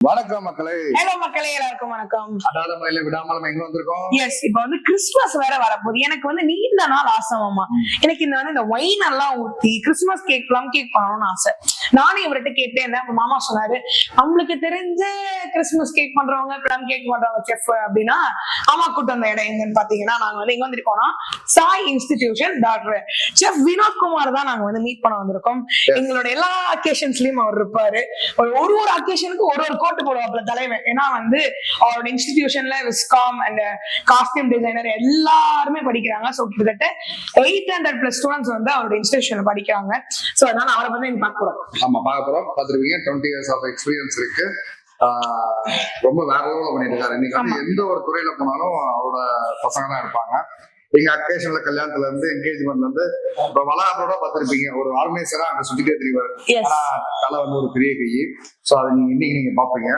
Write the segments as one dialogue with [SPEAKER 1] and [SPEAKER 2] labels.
[SPEAKER 1] வணக்கம் மக்களே.
[SPEAKER 2] ஹலோ மக்களே, எல்லாருக்கும் வணக்கம்.
[SPEAKER 1] அடாத மலையில விடாமல் எங்க வந்திருக்கோம்.
[SPEAKER 2] எஸ், இப்ப வந்து கிறிஸ்துமஸ் வேற வரப்போகுது. எனக்கு வந்து நீண்ட நாள் ஆசைமாமா. எனக்கு இந்த ஒயின் எல்லாம் ஊத்தி கிறிஸ்துமஸ் கேக் ப்ளம் கேக் பண்ணணும்னு ஆசை. நானும் இவர்கிட்ட கேட்டேன். அப்ப மாமா சொன்னாரு, நம்மளுக்கு தெரிஞ்ச கிறிஸ்துமஸ் கேக் பண்றவங்க ப்ளம் கேக் பண்றவங்க செஃப் அப்படின்னா ஆமா கூட்டு வந்த இடம் எங்கன்னு பாத்தீங்கன்னா நாங்க வந்து எங்க வந்திருக்கோம்னா Sai institution doctor chef Vinod Kumar தான் நாங்க வந்து மீட் பண்ண வந்திருக்கோம். எங்களோட எல்லா அக்கேஷன்ஸ்லயும் அவர் இருப்பாரு. ஒரு அக்கேஷனுக்கு ஒரு கோட்டு போடுவாப்ல தலைவன். ஏன்னா வந்து அவரோட இன்ஸ்டிடியூஷன்ல விஸ்காம் அண்ட் காஸ்டியூம் டிசைனர் எல்லாருமே படிக்கிறாங்க. ஸோ கிட்டத்தட்ட 800+ ஸ்டூடெண்ட்ஸ் வந்து அவரோட இன்ஸ்டிடியூஷன்ல படிக்கிறாங்க. ஸோ அதனால அவரை வந்து நீங்க பார்க்க போறோம்.
[SPEAKER 1] ஆமா பார்க்க போறோம். பார்த்துருப்பீங்க, 20 years ஆஃப் எக்ஸ்பீரியன்ஸ் இருக்கு. ரொம்ப வேற லெவலில் பண்ணிட்டு இருக்காரு. இன்னைக்கு வந்து எந்த ஒரு துறையில போனாலும் அவரோட பசங்க தான் இருப்பாங்க. எங்க அக்கேஷன்ல கல்யாணத்துல இருந்து என்கேஜ்மெண்ட்ல இருந்து இப்ப வளாகத்தோட பார்த்திருப்பீங்க. ஒரு ஆர்கனைசரா அங்க சுத்திட்டே தெரிவாரு. ஆனா தலை வந்து ஒரு பெரிய கை. சோ அதை நீங்க இன்னைக்கு நீங்க பாப்பீங்க.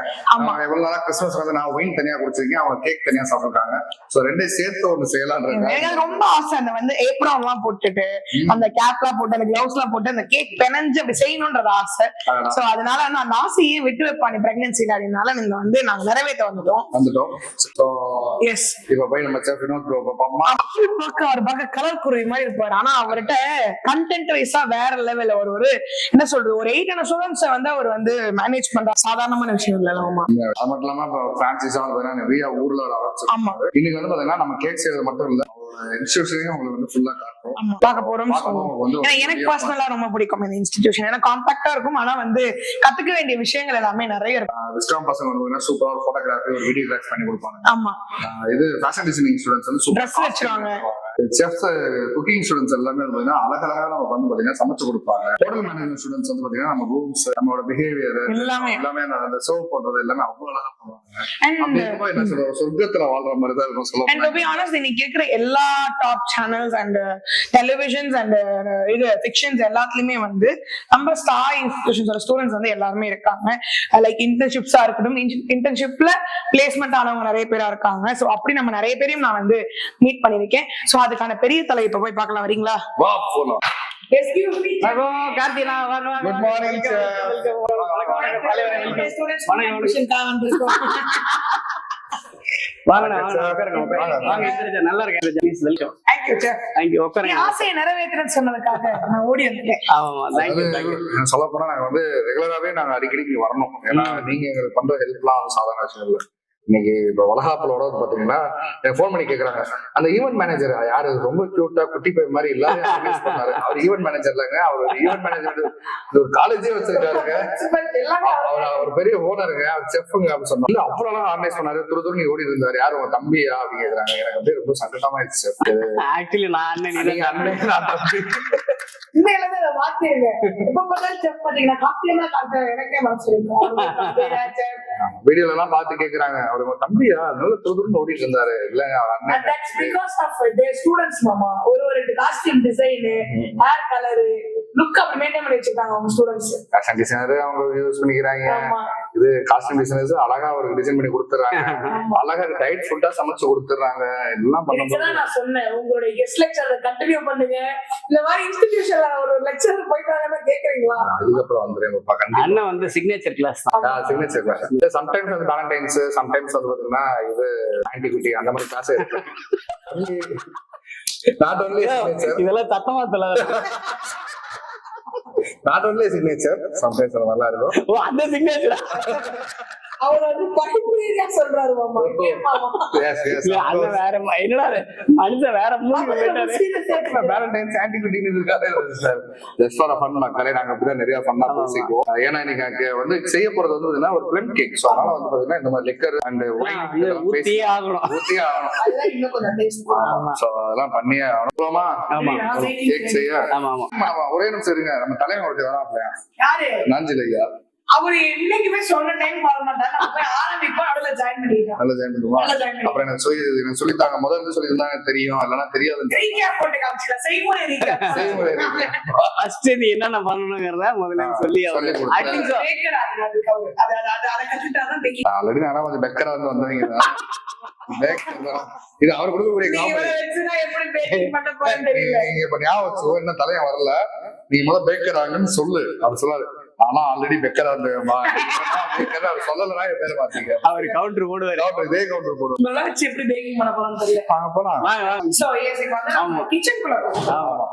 [SPEAKER 1] எவ்வளவு நாளா கிறிஸ்துமஸ் வந்து நான் ஒயின் தனியா குடிச்சிருக்கேன், அவங்க கேக் தனியா சாப்பிட்டுருக்காங்க. சோ ரெண்டையும் சேர்த்து ஒண்ணு செய்யலாம்ன்றாங்க.
[SPEAKER 2] ரொம்ப ஆசை. அந்த வந்து ஏப்ரான் எல்லாம் போட்டுட்டு அந்த கேப் எல்லாம் போட்டு அந்த கிளவுஸ் எல்லாம் போட்டு அந்த கேக் பெனஞ்சு அப்படி செய்யணும்ன்றது ஆசை. சோ அதனால நான் அந்த ஆசையே விட்டு வைப்பானி பிரெக்னன்சில அப்படின்னால நீங்க வந்து நாங்க நிறைவேற்ற வந்துட்டோம். சோ எஸ்,
[SPEAKER 1] இப்ப போய் நம்ம செஃப் வினோத் பாப்போமா.
[SPEAKER 2] அவர் பார்க்க கலர் குருவி மாதிரி இருப்பாரு. ஆனா அவர்கிட்ட கண்டென்ட் வைஸா வேற லெவல்ல ஒரு என்ன சொல்றது, ஒரு 800 ஸ்டூடெண்ட்ஸ் வந்து அவர் வந்து மேனேஜ் பண்ற சாதாரணமான விஷயம் இல்ல.
[SPEAKER 1] அது மட்டும் இல்லாம பிரான்சிஸா நிறைய ஊர்ல ஆரம்பிச்சு இன்னைக்கு வந்து பாத்தீங்கன்னா நம்ம கேக் செய்யறது மட்டும் இல்ல, இன்ஸ்டிடியூஷனையும் உங்களுக்கு வந்து ஃபுல்லா
[SPEAKER 2] பார்க்க போறோம். எனக்கு பர்சனலா ரொம்ப பிடிக்கும் இந்த இன்ஸ்டிடியூஷன். ஏன்னா காம்பாக்டா இருக்கும், ஆனா வந்து கத்துக்க வேண்டிய விஷயங்கள் எல்லாமே நிறைய இருக்கும்.
[SPEAKER 1] விஸ்காம் பசங்க வந்து சூப்பரா ஒரு போட்டோகிராஃபி ஒரு வீடியோ கிராஃப் பண்ணி கொடுப்பாங்க.
[SPEAKER 2] ஆமா,
[SPEAKER 1] இது ஃபேஷன் டிசைனிங் ஸ்டூடெண்ட்ஸ் வந்து சூப்பரா
[SPEAKER 2] ட்ரெஸ் வச்சிருவாங்க.
[SPEAKER 1] செஃப்ஸ் குக்கிங் ஸ்டூடெண்ட்ஸ் எல்லாமே வந்து அழகழகா நம்ம வந்து பாத்தீங்கன்னா சமைச்சு கொடுப்பாங்க. ஹோட்டல் மேனேஜ்மெண்ட் ஸ்டூடெண்ட்ஸ் வந்து பாத்தீங்கன்னா நம்ம ரூம்ஸ், நம்மளோட பிஹேவியர் எல்லாமே அந்த சர்வ் பண்றது எல்லாமே அவ்வளவு அழகா பண்ணுவாங்க. என்ன சொல்றது, சொர்க்கத்துல வாழ்ற மாதிரி தான் இருக்கும் சொல்லுவாங்க.
[SPEAKER 2] And to be honest, நீ கேக்குற எல்லா top channels and televisions and இது ஃபிக்ஷன்ஸ் எல்லாத்துலயுமே வந்து நம்ம ஸ்டார் இன்ஸ்டிடியூஷன்ஸோட ஸ்டூடெண்ட்ஸ் வந்து எல்லாருமே இருக்காங்க. லைக் இன்டர்ன்ஷிப்ஸா இருக்கட்டும், இன்டர்ன்ஷிப்ல பிளேஸ்மெண்ட் ஆனவங்க நிறைய பேரா இருக்காங்க. சோ அப்படி நம்ம நிறைய பேரையும் நான் வந்து மீட் பண்ணிருக்கேன். சோ அதுக்கான பெரிய தலை இப்ப போய் பார்க்கலாம், வரீங்களா?
[SPEAKER 1] வா போலாம்.
[SPEAKER 2] Excuse me. Hello, Karthina.
[SPEAKER 1] Good morning, sir.
[SPEAKER 2] Students contribution ka வந்திருக்கோம்.
[SPEAKER 3] வாங்கடா வாங்க. நல்லா இருக்கேன். Please welcome.
[SPEAKER 2] Thank you, sir.
[SPEAKER 3] Thank you. உட்காருங்க.
[SPEAKER 2] ஆசையை நிறைவேத்துறேன்னு சொன்னதுக்காக நான் ஓடி வந்துட்டேன்.
[SPEAKER 3] ஆமா, thank you.
[SPEAKER 1] சொல்ல போனா நாங்க வந்து ரெகுலராவே நாங்க அடிக்கடி வரணும். ஏன்னா நீங்க எங்களுக்கு பண்ற ஹெல்ப்லாம் சாதாரண விஷயம் இல்லை. இன்னைக்கு இப்ப வளகாப்பலோட பாத்தீங்கன்னா எனக்கு போன் பண்ணி கேக்குறாங்க, அந்த ஈவென்ட் மேனேஜர் யாரு ரொம்ப கியூட்டா குட்டி பை மாதிரி எல்லாரும் பண்ணாரு. அவர் ஈவென்ட் மேனேஜர் இல்லைங்க, அவர் ஈவென்ட் மேனேஜர் ஒரு காலேஜே வச்சிருக்காருங்க. அவர் பெரிய ஓனருங்க, அவர் செஃப்ங்க அப்படின்னு சொன்னாங்க. இல்ல அவ்வளவு ஆர்கனைஸ் பண்ணாரு. துரு ஓடி இருந்தாரு. யாரு உங்க தம்பியா அப்படின்னு கேக்குறாங்க. எனக்கு அப்படியே ரொம்ப சங்கடமாயிடுச்சு.
[SPEAKER 3] ஆக்சுவலி நான் அண்ணன், நீங்க அண்ணன், நான் தம்பி.
[SPEAKER 2] இந்த எல்லாமே அதை மாத்திருங்க. எப்ப பார்த்தாலும் செஃப் பாத்தீங்கன்னா காப்பியமா காட்டுற எனக்கே மனசு
[SPEAKER 1] வீடியோல எல்லாம் பார்த்து கேக்குறாங்க, அவர் உங்க தம்பியா நல்ல துருன்னு ஓடிட்டு இருந்தாரு. இல்ல அவர் அண்ணன்.
[SPEAKER 2] That's because of their students மாமா. ஒரு costume design, hair colour, look அப்படி மெயின்டைன் பண்ணி வச்சிருக்காங்க அவங்க ஸ்டூடண்ட்ஸ்.
[SPEAKER 1] ஃபேஷன் டிசைனர் அவங்க யூஸ் பண்ணிக்கிறாங்க. இது காஸ்டியூம் டிசைனர்ஸ் அழகா அவருக்கு டிசைன் பண்ணி கொடுத்துறாங்க. அழகா டயட் ஃபுட்டா சமைச்சு கொடுத்துறாங்க. எல்லாம் பண்ணும்போது
[SPEAKER 2] நான் சொன்னேன், உங்களோட கெஸ்ட் லெக்சரை கண்டினியூ பண்ணுங்க. இந்த மாதிரி இன்ஸ்டிடியூஷன்ல ஒரு லெக்சர் போயிட்டாங்கன்னா கேக்குறீங்களா?
[SPEAKER 1] அதுக்கப்புறம் வந்துருங்க.
[SPEAKER 3] அண்ணன் வந்து சிக்னேச்சர் கிளாஸ் தான்.
[SPEAKER 1] Signature class. சம்டைம்ஸ் வந்து வேலண்டைன்ஸ், சம்டைம்ஸ் வந்து பாத்தீங்கன்னா இது ஆன்டிகுட்டி அந்த மாதிரி கிளாஸ் இருக்கு. நாட் ஒன்லி
[SPEAKER 3] இதெல்லாம் சத்தமா தெரியல.
[SPEAKER 1] நாட் ஒன்லி சிக்னேச்சர், சம்டைம்ஸ் நல்லா இருக்கும்.
[SPEAKER 3] ஓ, அந்த சிக்னேச்சர்
[SPEAKER 2] அவர் வந்து படிப்படியா சொல்றாரு மாமா.
[SPEAKER 3] அந்த வேற என்னடா மனுஷன் வேற மூணு
[SPEAKER 1] வேலண்டைன்ஸ் ஆன்டிகுட்டின்னு இருக்காது சார். ஜஸ்ட் ஃபார் ஃபன் மக்களே, நாங்க அப்படிதான் நிறைய ஃபன்னா பேசிக்குவோம். ஏன்னா இன்னைக்கு வந்து செய்ய போறது வந்து பாத்தீங்கன்னா ஒரு பிளம் கேக். சோ அதனால வந்து பாத்தீங்கன்னா இந்த மாதிரி லிக்கர் அண்ட் ஒயின்
[SPEAKER 3] ஊத்தியே ஆகணும்.
[SPEAKER 2] அதெல்லாம் இன்னும் கொஞ்சம் டேஸ்ட் பண்ணுவோம்.
[SPEAKER 1] சோ அதெல்லாம் பண்ணியே அனுப்புவோமா?
[SPEAKER 3] ஆமா,
[SPEAKER 1] கேக் செய்ய.
[SPEAKER 3] ஆமா
[SPEAKER 1] ஆமா. ஒரே நிமிஷம் இருங்க, நம்ம தலைவன் ஒருத்தர் வராப்லையா?
[SPEAKER 2] யாரு?
[SPEAKER 1] நாஞ்சிலையா.
[SPEAKER 2] அவரு என்னைக்குமே சொன்ன டைம் வர மாட்டாங்க. அப்ப ஆரம்பிப்பா நடுவுல ஜாயின் பண்ணிட்டாங்க.
[SPEAKER 1] நல்லா ஜாயின் பண்ணுவா. அப்புறம் எனக்கு சொல்லித்தாங்க. முதல்ல சொல்லியிருந்தாங்க தெரியும், இல்லைன்னா தெரியாது.
[SPEAKER 3] ஃபர்ஸ்ட் நீ என்னென்ன பண்ணணுங்கிறத முதல்ல சொல்லி
[SPEAKER 1] ஆல்ரெடி நான் கொஞ்சம் பெக்கரா வந்து வந்தவங்க. இது அவர் கொடுக்கக்கூடிய நீங்க இப்ப ஞாபகம் வச்சு என்ன தலையா வரல, நீங்க முதல்ல பேக்கர் ஆகுன்னு சொல்லு. அவர் சொல்லாரு, ஆனா ஆல்ரெடி பெக்கரா அவர் சொல்லலன்னா என் பேரை மாத்தீங்க.
[SPEAKER 3] அவர் கவுண்டர் போடுவாரு.
[SPEAKER 1] இதே கவுண்டர் போடுவோம்.
[SPEAKER 2] நல்லா வச்சு எப்படி பேக்கிங் பண்ண போறோம்னு தெரியல.
[SPEAKER 1] வாங்க போலாம்.
[SPEAKER 3] வாங்க, வாங்க.
[SPEAKER 2] சோ ஏசிக்கு வந்து நம்ம கிச்சனுக்குள்ள போறோம்.
[SPEAKER 3] ஆமா.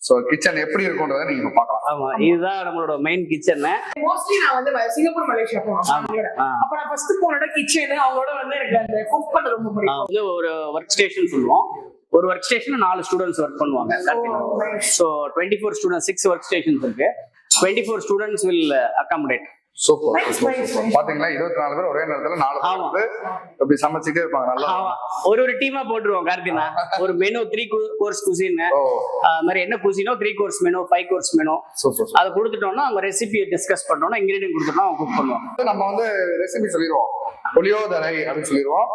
[SPEAKER 1] சோ கிச்சன் எப்படி இருக்கும்ன்றத நீங்க பார்க்கலாம்.
[SPEAKER 3] ஆமா, இதுதான் நம்மளோட மெயின் கிச்சன்.
[SPEAKER 2] மோஸ்ட்லி நான் வந்து சிங்கப்பூர் மலேசியா போனோம் அவங்களோட. அப்ப நான் ஃபர்ஸ்ட் போனோட கிச்சன் அவங்களோட வந்து எனக்கு அந்த குக் பண்ண ரொம்ப பிடிக்கும்.
[SPEAKER 3] வந்து ஒரு ஒர்க் ஸ்டேஷன் சொல்லுவோம். ஒரு ஒர்க் ஸ்டேஷன் 4 ஸ்டூடெண்ட்ஸ் ஒர்க் பண்ணுவாங்க. ஸோ 24 ஸ்டூடெண்ட்ஸ், 6 ஒர்க் ஸ்டேஷன்ஸ் இருக்கு. 24 ஸ்டூடெண்ட்ஸ் வில் அகாமடேட்.
[SPEAKER 1] சூப்பர். பாத்தீங்களா 24 பேர் ஒரே நேரத்துல 4 பேர் வந்து அப்படி சமைச்சிட்டே இருப்பாங்க. நல்லா
[SPEAKER 3] ஒரு டீமா போட்டுருவோம் கார்த்தினா. ஒரு மெனு 3 கோர்ஸ் குசின் மாதிரி என்ன குசினோ 3 கோர்ஸ் மெனு 5 கோர்ஸ் மெனு அதை கொடுத்துட்டோம்னா அவங்க ரெசிபியை டிஸ்கஸ் பண்ணோம்னா இன்கிரீடியன்ட் கொடுத்துட்டோம் அவங்க குக் பண்ணுவாங்க.
[SPEAKER 1] நம்ம வந்து ரெசிபி சொல்லிடுவோம். புளியோதரை அப்படின்னு சொல்லிடுவோம்.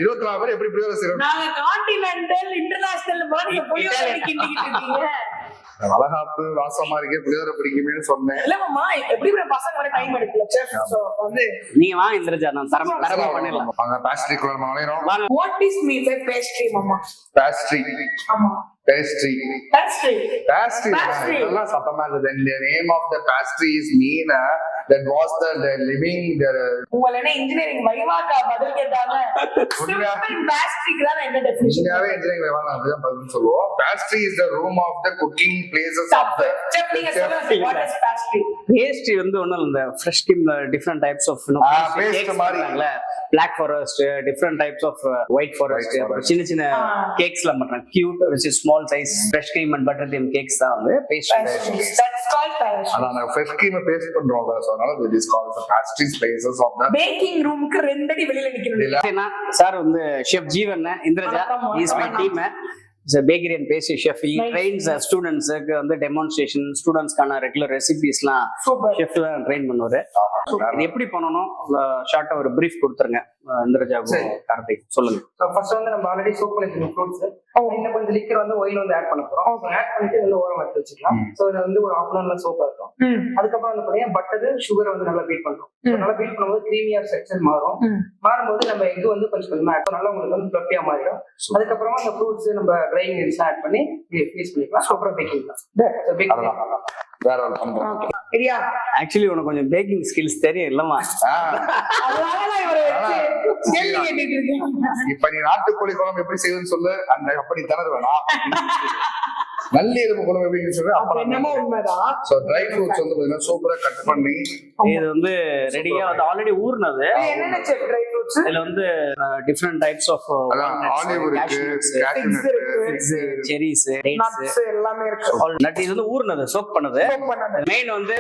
[SPEAKER 1] 24 பேர் எப்படி புளியோதரை செய்யணும்.
[SPEAKER 2] நாங்க கான்டினென்டல் இன்டர்நேஷனல் மாதிரி புளியோதரை கிண்டிக்கிட்டு இருக்கீங்க.
[SPEAKER 1] வளகாப்பு வாசமா இருக்கே புளியோதரை பிடிக்குமேன்னு சொன்னேன்.
[SPEAKER 2] இல்ல மாமா எப்படி பசங்க வர டைம் எடுக்கல செஃப். சோ வந்து
[SPEAKER 3] நீங்க வாங்க இந்திரஜா, நான் தரமா பண்ணிடலாம்.
[SPEAKER 1] வாங்க பேஸ்ட்ரி குள்ள நம்ம நுழைறோம்.
[SPEAKER 2] What is mean by pastry மாமா?
[SPEAKER 1] பேஸ்ட்ரி.
[SPEAKER 2] ஆமா
[SPEAKER 1] பேஸ்ட்ரி. இதெல்லாம் சத்தமா இருக்குது. The name of the pastry is mean that was the living
[SPEAKER 2] உங்கள என்ன இன்ஜினியரிங் வைவாக்கா பதில் கேட்டாங்க. பேஸ்ட்ரிக்கு தான் என்ன டெஃபினிஷன்?
[SPEAKER 1] உண்மையாவே இன்ஜினியரிங் வைவாங்க அப்படிதான் பதில் சொல்லுவோம். Pastry is the room of the cooking places of the
[SPEAKER 2] chef. நீங்க சொல்லுங்க what is pastry?
[SPEAKER 3] பேஸ்ட்ரி வந்து ஒண்ணும் இந்த ஃப்ரெஷ் கிரீம்ல டிஃபரெண்ட் டைப்ஸ் ஆஃப்
[SPEAKER 1] பேஸ்ட் மாதிரில
[SPEAKER 3] Black Forest, different types of white forest, சின்ன சின்ன கேக்ஸ்ல பண்றாங்க. Cute which is small size fresh cream and butter cream cakes தான் வந்து pastry.
[SPEAKER 2] That's called pastry.
[SPEAKER 1] அதான் fresh cream பேஸ்ட் பண்றோம். சோ அதனால it is called the pastry places of the
[SPEAKER 2] baking ரூமுக்கு 2 அடி வெளியில நிக்கணும்.
[SPEAKER 3] சார் வந்து chef Jeevan Indraja is my team. He's a bakery and pastry chef. He trains students வந்து demonstration ஸ்டூடண்ட்ஸ்க்கான regular ரெசிபிஸ்லாம் chef தான் ட்ரெயின் பண்ணுவாரு. இது எப்படி பண்ணணும் ஷார்ட்டா ஒரு பிரீஃப் கொடுத்துருங்க இந்திரஜா கார்த்திக் சொல்லுங்க.
[SPEAKER 4] ஃபர்ஸ்ட் வந்து நம்ம ஆல்ரெடி சோப் பண்ணிருக்கோம் ஃப்ரூட்ஸ். இன்னும் கொஞ்சம் லிக்கர் வந்து oil வந்து ஆட் பண்ண போறோம். ஆட் பண்ணிட்டு இதுல ஓரம் எடுத்து வச்சுக்கலாம். சோ இது வந்து ஒரு 1/2 hour சோப்பா இருக்கும். அதுக்கப்புறம் வந்து பாத்தீங்கன்னா பட்டர் சுகர் வந்து நல்லா பீட் பண்றோம். நல்லா பீட் பண்ணும்போது கிரீமியா செக்ஷன் மாறும். மாறும்போது நம்ம எக் வந்து கொஞ்சம் கொஞ்சமா ஆட் பண்ணாலும் உங்களுக்கு வந்து ஃப்ளஃபியா மாறிடும். அதுக்கப்புறமா அந்த ஃப்ரூட்ஸ் நம்ம ட்ரை இன்கிரீடியன்ஸ் ஆட் பண்ணி ஃப்ரீஸ் பண்ணிக்கலாம். அப்புறம் பேக்கிங் தான்.
[SPEAKER 1] வேற ஒரு பண்றோம்.
[SPEAKER 2] சரியா?
[SPEAKER 3] ஆக்சுவலி உனக்கு கொஞ்சம் பேக்கிங் ஸ்கில்ஸ் தெரியும் இல்லமா?
[SPEAKER 2] அதனால நான் இவரை கேள்வி கேட்டிட்டு இருக்கேன்.
[SPEAKER 1] இப்ப நீ நாட்டுக்கோழி குழம்பு எப்படி செய்யுதுன்னு சொல்லு. அந்த அப்படி தரது வேணாம். நல்ல எலும்பு குழம்பு எப்படி சொல்லு.
[SPEAKER 2] அப்ப என்னமோ உண்மைதான்.
[SPEAKER 1] சோ ட்ரை ஃப்ரூட்ஸ் வந்து பாத்தீங்கன்னா சூப்பரா கட் பண்ணி
[SPEAKER 3] இது வந்து ரெடியா வந்து ஆல்ரெடி ஊர்னது.
[SPEAKER 2] என்னென்ன செக் ட்ரை ஃப்ரூட்ஸ்?
[SPEAKER 3] இதுல வந்து டிஃபரெண்ட் டைப்ஸ் ஆஃப்
[SPEAKER 1] ஆலிவ் இருக்கு,
[SPEAKER 3] செரிஸ்,
[SPEAKER 2] நட்ஸ் எல்லாமே இருக்கு.
[SPEAKER 3] நட் இது வந்து ஊர்னது, சோக் பண்ணது. மெயின் வந்து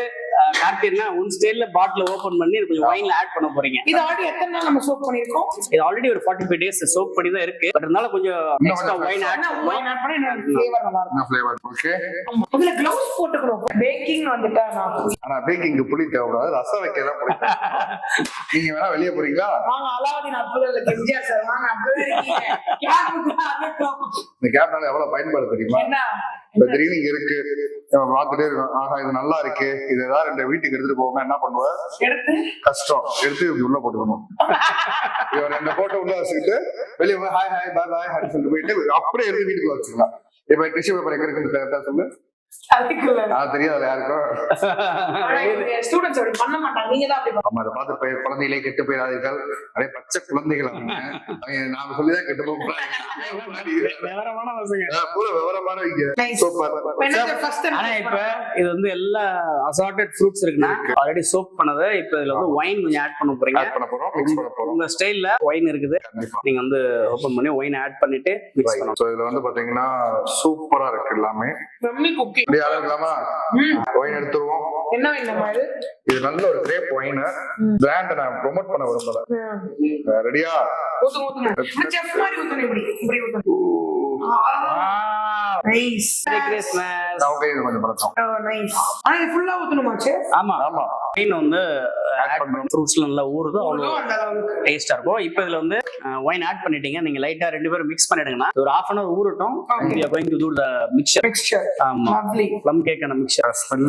[SPEAKER 3] கார்த்தினா உன் ஸ்டைல்ல பாட்டில் ஓபன் பண்ணி கொஞ்சம் வைன்ல ஆட் பண்ண போறீங்க.
[SPEAKER 2] இது ஆல்ரெடி எத்தனை நாள் நம்ம சோக் பண்ணிருக்கோம்?
[SPEAKER 3] இது ஆல்ரெடி ஒரு 45 டேஸ் சோக் பண்ணி தான் இருக்கு. பட் இருந்தாலும் கொஞ்சம் எக்ஸ்ட்ரா வைன் ஆட்
[SPEAKER 2] பண்ணி ஃப்ளேவர் நல்லா இருக்கும்.
[SPEAKER 1] Flavour okay.
[SPEAKER 2] இதுல க்ளவுஸ் போட்டுக்கணும். பேக்கிங் வந்துட்டா நான்
[SPEAKER 1] ஆனா பேக்கிங்க்கு புளி தேவைப்படாது. ரசம் வைக்க தான் புளி. நீங்க வேணா வெளிய போறீங்களா?
[SPEAKER 2] வாங்க அலாவுதீன் அப்துல்ல கெஞ்சியா சார் வாங்க அப்படியே இருக்கீங்க. கேப்புக்கு அங்கட்டும்.
[SPEAKER 1] இந்த கேப்னால எவ்வளவு பயன்பாடு தெரியுமா?
[SPEAKER 2] என்ன
[SPEAKER 1] இந்த கிரீனிங் இருக்கு. நம்ம பார்த்துட்டே இருக்கோம். ஆஹா இது நல்லா இருக்கு. இது ஏதாவது ரெண்டு வீட்டுக்கு எடுத்துட்டு போவாங்க என்ன பண்ணுவேன்?
[SPEAKER 2] எடுத்து
[SPEAKER 1] கஷ்டம். எடுத்து இப்படி உள்ள போட்டுக்கணும். இவன் ரெண்டு போட்டோ உள்ள வச்சுக்கிட்டு வெளியே போய் ஹாய் ஹாய் பாய் பாய் அப்படின்னு சொல்லிட்டு போயிட்டு அப்படியே எடுத்து வீட்டுக்குள்ள வச்சுக்கலாம். இப்ப டிஷ்யூ பேப்பர் எங்க இருக்குன்னு கரெக்டா சொல்லு. தெரியாதுல யாருக்கும்.
[SPEAKER 2] ஸ்டூடண்ட்ஸ் அப்படி பண்ண மாட்டாங்க. நீங்க தான் அப்படி
[SPEAKER 1] நம்ம அதை பார்த்து குழந்தைகளே கெட்டு போயிடாதீர்கள். அதே பச்சை குழந்தைகள் நாம சொல்லிதான் கெட்டு போக
[SPEAKER 3] ஆனா இப்ப இது வந்து எல்லா அசார்டட் ஃப்ரூட்ஸ் இருக்குன்னா ஆல்ரெடி சோப் பண்ணது. இப்ப இதுல வந்து ஒயின் கொஞ்சம் ஆட் பண்ண போறீங்க. உங்க ஸ்டைல்ல ஒயின் இருக்குது. நீங்க வந்து ஓபன் பண்ணி ஒயின் ஆட் பண்ணிட்டு மிக்ஸ் பண்ணணும்.
[SPEAKER 1] இதுல வந்து பாத்தீங்கன்னா சூப்பரா இருக்கு எல்லாமே. ஒயின் எடுத்துருவோம்.
[SPEAKER 2] என்ன வேணுமா இது?
[SPEAKER 1] இது நல்ல ஒரு கிரேப் ஒயின். பிராண்ட் நான் ப்ரோமோட் பண்ண விரும்பல. ரெடியா?
[SPEAKER 2] ஊத்து ஊத்து. செஃப் மாதிரி ஊத்துங்க இப்படி இப்படி ஊத்து. நைஸ்.
[SPEAKER 3] கிறிஸ்மஸ்.
[SPEAKER 1] ஓகே இது கொஞ்சம் பரட்டும்.
[SPEAKER 2] நைஸ். ஆனா இது ஃபுல்லா ஊத்தணுமா செஃப்?
[SPEAKER 3] ஆமா ஆமா. ஒயின் வந்து ஆட் பண்ணனும். ஃப்ரூட்ஸ்ல நல்லா ஊறுது. அவ்வளவு டேஸ்டா இருக்கும். இப்போ இதுல வந்து ஒயின் ஆட் பண்ணிட்டீங்க. நீங்க லைட்டா ரெண்டு பேரும் மிக்ஸ் பண்ணிடுங்கனா ஒரு 1/2 hour ஊறட்டும். we are going to do the mixture. ஆமா.
[SPEAKER 2] lovely
[SPEAKER 3] plum cake and mixture smell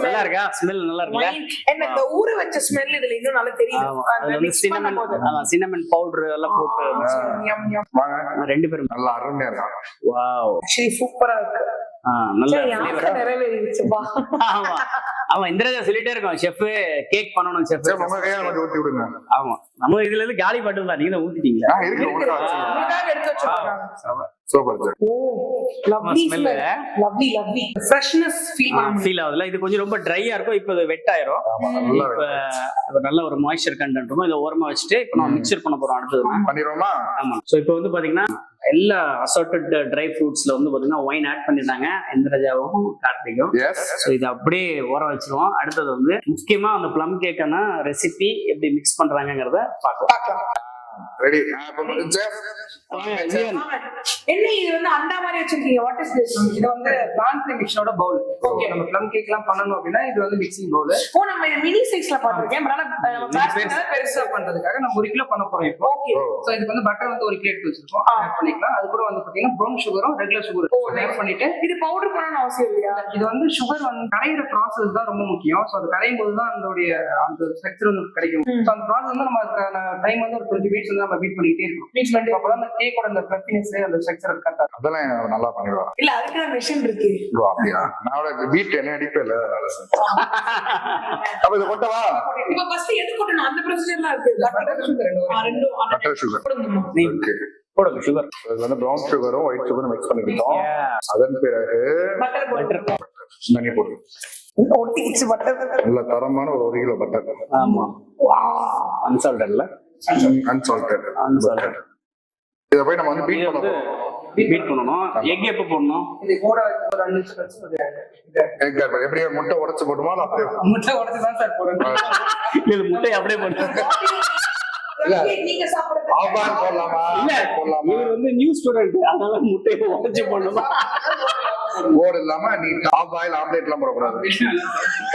[SPEAKER 3] நல்லா இருக்கா? ஸ்மெல் நல்லா இருக்குல?
[SPEAKER 2] என்ன இந்த ஊற வச்ச ஸ்மெல் இதுல இன்னும் நல்லா தெரியுது.
[SPEAKER 3] அது வந்து cinnamon powder எல்லாம் போட்டு
[SPEAKER 1] வாங்க
[SPEAKER 3] ரெண்டு பேரும்
[SPEAKER 1] நல்லா அருமையா இருக்கு.
[SPEAKER 3] வாவ்
[SPEAKER 2] சரி சூப்பரா இருக்கு.
[SPEAKER 3] நல்ல
[SPEAKER 2] நிறைவேறிடுச்சு பா.
[SPEAKER 3] ஆமா அவன் இந்திரஜா சொல்லிட்டே இருக்கோம் ஷெஃப் கேக் பண்ணணும் ஷெஃப்.
[SPEAKER 1] சரி, உங்க கையால கொஞ்சம் ஊத்தி விடுங்க.
[SPEAKER 3] ஆமா நம்ம இதுல இருந்து காலி பாட்டு தான், நீங்க தான் ஊத்திட்டீங்களா?
[SPEAKER 1] இருக்கு உங்க வச்சு.
[SPEAKER 2] உங்களுக்காக எடுத்து வச்சிருக்காங்க.
[SPEAKER 1] Super sir.
[SPEAKER 2] Oh lovely
[SPEAKER 3] smell.
[SPEAKER 2] Smell, lovely lovely freshness feel
[SPEAKER 3] feel ஆகுதுல. இது கொஞ்சம் ரொம்ப ட்ரையா இருக்கும், இப்போ இது வெட் ஆயிரும்.
[SPEAKER 1] ஆமா, நல்லா
[SPEAKER 3] இப்ப நல்ல ஒரு மாய்ஸ்சர் கண்டென்ட் இருக்கும். இதை ஓரமா வச்சுட்டு இப்போ நம்ம மிக்சர் பண்ண போறோம் அடுத்தது.
[SPEAKER 1] பண்ணிடுவோமா?
[SPEAKER 3] ஆமா. ஸோ இப்போ வந்து பாத்தீங்கன்னா எல்லா அசார்டட் ட்ரை ஃப்ரூட்ஸ்ல வந்து பாத்தீங்கன்னா ஒயின் ஆட் பண்ணிருந்தாங்க இந்திரஜாவும் கார்த்திக்கும்.
[SPEAKER 1] எஸ்.
[SPEAKER 3] ஸோ இதை அப்படியே ஓரம் வச்சிருவோம். அடுத்தது வந்து முக்கியமா அந்த ப்ளம் கேக்கான ரெசிபி எப்படி மிக்ஸ் பண்றாங்கிறத பார்க்கலாம்.
[SPEAKER 1] ரெடி.
[SPEAKER 2] என்ன இது வந்து அண்டா மாதிரி வச்சிருக்கீங்க? What is this?
[SPEAKER 4] இது வந்து பிளான் மிக்சரோட பவுல். ஓகே, நம்ம ப்ளம் கேக் எல்லாம் பண்ணணும் அப்படின்னா இது வந்து மிக்சிங் பவுல்.
[SPEAKER 2] ஓ நம்ம இந்த மினி சைஸ்ல பாத்துர்க்கேன். பட் நம்ம
[SPEAKER 4] பெருசா பெருசா பண்றதுக்காக நம்ம 1 கிலோ பண்ண போறோம் இப்போ.
[SPEAKER 2] ஓகே.
[SPEAKER 4] சோ இதுக்கு வந்து பட்டர் வந்து 1 கிலோ எடுத்து வச்சிருக்கோம், ஆட் பண்ணிக்கலாம். அது கூட வந்து பாத்தீங்கன்னா ப்ரௌன் சுகரும் ரெகுலர் சுகரும் ஆட் பண்ணிட்டு
[SPEAKER 2] இது பவுடர் பண்ணனும் அவசியம் இல்லையா?
[SPEAKER 4] இது வந்து சுகர் வந்து கரையிற ப்ராசஸ் தான் ரொம்ப முக்கியம். சோ அது கரையும் போது தான் அதோடைய அந்த ஸ்ட்ரக்சர் வந்து கிடைக்கும். சோ அந்த ப்ராசஸ் வந்து நம்ம அதுக்கான டைம் வந்து ஒரு 20 மினிட்ஸ் வந்து நம்ம பீட் பண்ணிட்டே இருக்கோம். பீட் பண்ணிட்டு அப்பதான் அந்த கேக்கோட அந்த ஃப்ளஃபினஸ் அந்த ஸ்ட்ரக்சர் கரெக்ட்டா இருக்கும்.
[SPEAKER 1] அதெல்லாம் நல்லா பண்ணிடுவாங்க.
[SPEAKER 2] இல்ல அதுக்கு மெஷின் இருக்கு.
[SPEAKER 1] ஓ அப்படியா? நான் பீட் என்ன அடிப்பே இல்ல. அப்ப இது கொட்டவா?
[SPEAKER 2] இப்போ ஃபர்ஸ்ட் எது கொட்டணும்? அந்த ப்ரொசீஜர்லாம் இருக்கு.
[SPEAKER 4] பட்டர் சுகர்
[SPEAKER 2] ரெண்டும்
[SPEAKER 1] பட்டர் சுகர்.
[SPEAKER 3] ஓகே போடுங்க சுகர்.
[SPEAKER 1] இது வந்து பிரவுன் சுகரும் ஒயிட் சுகரும் மிக்ஸ் பண்ணிக்கிட்டோம். அதன் பிறகு
[SPEAKER 2] பட்டர்
[SPEAKER 1] தண்ணி போடுறோம்.
[SPEAKER 2] ஒட்டிக்கிச்சு பட்டர்.
[SPEAKER 1] நல்ல தரமான ஒரு 1 கிலோ பட்டர்.
[SPEAKER 3] ஆமா. அன்சால்டட்ல
[SPEAKER 1] அன்சால்டட். இத போய் நம்ம வந்து பீட் பண்ண போறோம்.
[SPEAKER 3] பீட் பண்ணனும். எக் எப்ப போடணும்?
[SPEAKER 4] இது கூட ஒரு 2 நிமிஷம் கழிச்சு ஒரு
[SPEAKER 1] எக் எப்படி முட்டை உடைச்சு போடுமா இல்ல அப்படியே?
[SPEAKER 4] முட்டை உடைச்சு தான் சார் போடணும்.
[SPEAKER 3] இல்ல முட்டை அப்படியே போடுங்க.
[SPEAKER 2] நீங்க சாப்பிடுறது
[SPEAKER 1] ஆபான் போடலாமா?
[SPEAKER 3] இல்ல
[SPEAKER 1] போடலாமா?
[SPEAKER 3] இவர் வந்து நியூ ஸ்டூடண்ட், அதனால முட்டையை உடைச்சு போடணுமா?
[SPEAKER 1] போர்டு இல்லாம நீ டாப் ஆயில் ஆம்லெட் எல்லாம் போடக்கூடாது,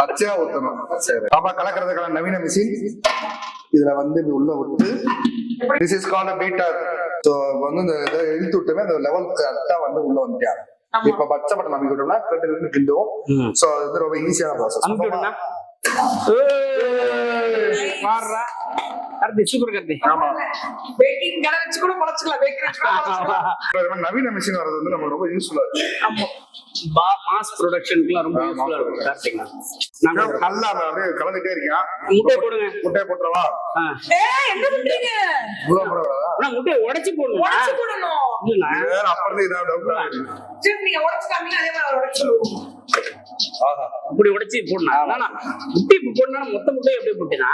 [SPEAKER 1] பச்சையா ஊத்தணும். சரி, பாப்பா கலக்கிறதுக்கான நவீன மிஷின் இதுல வந்து உள்ள விட்டு this is called Peter. So வந்து இந்த இதை இழுத்து விட்டுமே அந்த லெவல் கரெக்டா வந்து உள்ள வந்துட்டாங்க. இப்ப பச்சை பட்டன் அமைக்க விட்டோம்னா கட்டு கிண்டுவோம். சோ இது ரொம்ப ஈஸியான ப்ராசஸ்.
[SPEAKER 3] அமுக்கி விடுங்க. மாறா கர்தி சூப்பர் கர்தி.
[SPEAKER 1] ஆமா,
[SPEAKER 2] பேக்கிங் கடை வச்சு கூட பழச்சுக்கலாம். பேக்கரி வச்சு கூட பழச்சுக்கலாம்.
[SPEAKER 1] நவீன மிஷின் வர்றது வந்து நம்ம ரொம்ப யூஸ்ஃபுல்லா இருக்கு.
[SPEAKER 2] ஆமா,
[SPEAKER 3] மாஸ் ப்ரொடக்ஷனுக்குலாம் ரொம்ப யூஸ்ஃபுல்லா இருக்கும் கார்த்திக்.
[SPEAKER 1] நல்லா அப்படியே கலந்துட்டே இருக்கியா?
[SPEAKER 3] முட்டை போடுங்க.
[SPEAKER 1] முட்டையை போட்டுறவா?
[SPEAKER 2] என்ன பண்றீங்க?
[SPEAKER 1] இவ்வளவு போடவா?
[SPEAKER 3] நான் முட்டையை உடைச்சு போடணும்.
[SPEAKER 2] உடைச்சு போடணும்.
[SPEAKER 3] இல்ல
[SPEAKER 1] வேற அப்புறம் இதான் டவுட் ஆகுது.
[SPEAKER 2] சரி நீங்க உடைச்சு காமிங்க, அதே மாதிரி அவர் உடைச்சு சொல்லுவோம்.
[SPEAKER 1] ஆஹா,
[SPEAKER 3] அப்படி உடைச்சு போடணும். ஆனா முட்டை போடணும். மொத்த முட்டையை எப்படி போட்டினா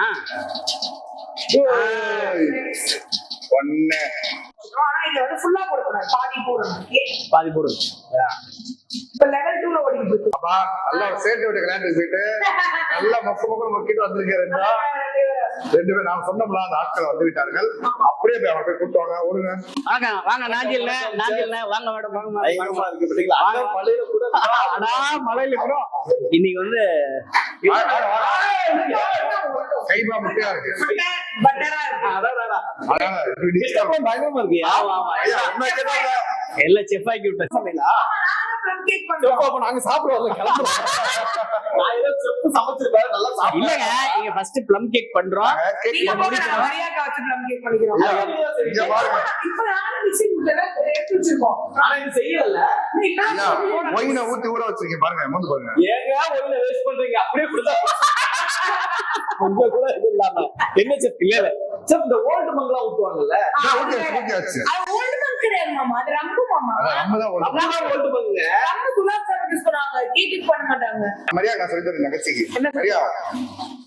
[SPEAKER 1] ஒண்ணே.
[SPEAKER 2] ஆனா இங்க வந்து ஃபுல்லா போடக்கூடாது, பாதி போடணும்.
[SPEAKER 3] பாதி போடுங்க.
[SPEAKER 2] இப்ப லெவல் 2ல ஓடிட்டு இருக்கு.
[SPEAKER 1] அப்பா நல்லா சேர்த்து விட்டு கல்யாணத்துக்கு போயிட்டு நல்லா மொக்க முக்கிட்டு வந்திருக்கேன். ரெண்டு பேரும் நான் சொன்னோம்ல அந்த ஆட்கள் வந்து விட்டார்கள். அப்படியே போய் அவங்க போய் கூட்டுவாங்க. ஓடுங்க
[SPEAKER 3] வாங்க வாங்க. நாஞ்சில்ல வாங்க மேடம் வாங்க.
[SPEAKER 1] பயங்கரமா இருக்கு பாத்தீங்களா? மலையில கூட
[SPEAKER 3] மலையில கூட இன்னைக்கு வந்து
[SPEAKER 1] கைமா முட்டையா இருக்கு.
[SPEAKER 2] பட்டரா இருக்கு.
[SPEAKER 1] அதனால இப்படி disturb
[SPEAKER 3] பயங்கரமா இருக்கு. ஆமா ஆமா.
[SPEAKER 1] ஐயா, உண்மை கேட்டாங்க.
[SPEAKER 3] எல்லாம் செஃப் ஆக்கி விட்டேன்.
[SPEAKER 2] ப்ளம் கேக் பண்றோம்.
[SPEAKER 3] நாங்க சாப்பிடுவோம் கிளம்புறோம். இல்லங்க, இங்க ஃபர்ஸ்ட் ப்ளம் கேக் பண்றோம்.
[SPEAKER 2] நீங்க போங்க, நான் மரியாதை வச்சு ப்ளம் கேக் பண்ணிக்கிறோம்.
[SPEAKER 1] இங்க பாருங்க.
[SPEAKER 2] இப்ப நானும் மிக்ஸிங் எடுத்து வச்சிருக்கோம்.
[SPEAKER 3] ஆனா இது செய்யல.
[SPEAKER 1] ஐயா, ஒயினை ஊத்தி ஊற வச்சிருக்கீங்க பாருங்க. வந்து பாருங்க.
[SPEAKER 3] ஏங்க ஒயினை வேஸ்ட் பண்றீங்க? அப்படியே கொடுத்தா உங்க கூட இது இல்லாம என்ன செஃப்? இல்ல செஃப் இந்த ஓல்ட் மங்கலாம் ஊத்துவாங்கல்ல,
[SPEAKER 1] ஊத்தியாச்சு.
[SPEAKER 2] அது ஓல்ட் மங்க் கிடையாது மாமா, அது ரம்பு மாமா.
[SPEAKER 1] நம்ம தான்
[SPEAKER 3] ஓல்ட் மங்க.
[SPEAKER 2] ரம்பு குலாப் ஜாமுன் யூஸ் பண்ணுவாங்க, கேக் பண்ண மாட்டாங்க.
[SPEAKER 1] மரியா நான் சொல்லி தரேன் நகைச்சிக்கு. மரியா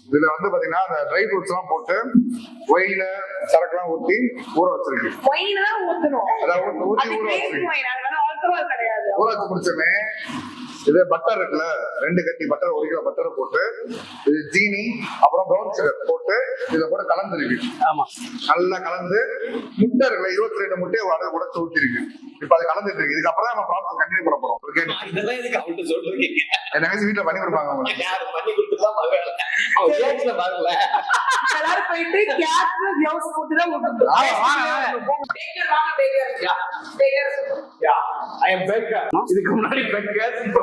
[SPEAKER 1] இதுல வந்து பாத்தீங்கன்னா அந்த ட்ரை ஃப்ரூட்ஸ் எல்லாம் போட்டு ஒயின சரக்குலாம் ஊத்தி ஊற வச்சிருக்கு.
[SPEAKER 2] ஒயின் தான் ஊத்தணும்.
[SPEAKER 1] அதாவது ஊத்தி
[SPEAKER 2] அது
[SPEAKER 1] ஊற
[SPEAKER 2] கிரேசி
[SPEAKER 1] வச்சிருக்கு.
[SPEAKER 2] ஒயின், அதனால ஆல்கஹால் கிடையாது.
[SPEAKER 1] ஊற வச்சு முடிச்சோமே இது பட்டர் இருக்குல்ல, 2 கட்டி பட்டர், 1 கிலோ பட்டர் போட்டு இது ஜீனி அப்புறம் ப்ரௌன் சுகர் போட்டு இதை போட்டு கலந்துருக்கு.
[SPEAKER 3] ஆமா,
[SPEAKER 1] நல்லா கலந்து முட்டை இருக்குல்ல, 22 முட்டையை உடச்சு ஊத்தி இருக்கு. இப்ப அது கலந்துட்டு இருக்கு. இதுக்கப்புறம் தான் நம்ம ப்ராசஸ் கண்டினியூ பண்ண போறோம்.
[SPEAKER 3] இதெல்லாம் எதுக்கு அவள்கிட்ட சொல்றீங்க?
[SPEAKER 1] என் நகைச்சி வீட்டுல பண்ணி கொடுப்பாங்க உங்களுக்கு.
[SPEAKER 3] யாரு பண்ணி கொடுத்துதான் பாருங்கள.
[SPEAKER 2] எல்லாரும் போயிட்டு கேப்ல கிளவுஸ் போட்டு தான் ஊத்தணும். பேக்கர் வாங்க, பேக்கர்.
[SPEAKER 3] ஐ அம் பேக்கர். இதுக்கு முன்னாடி பேக்கர், இப்போ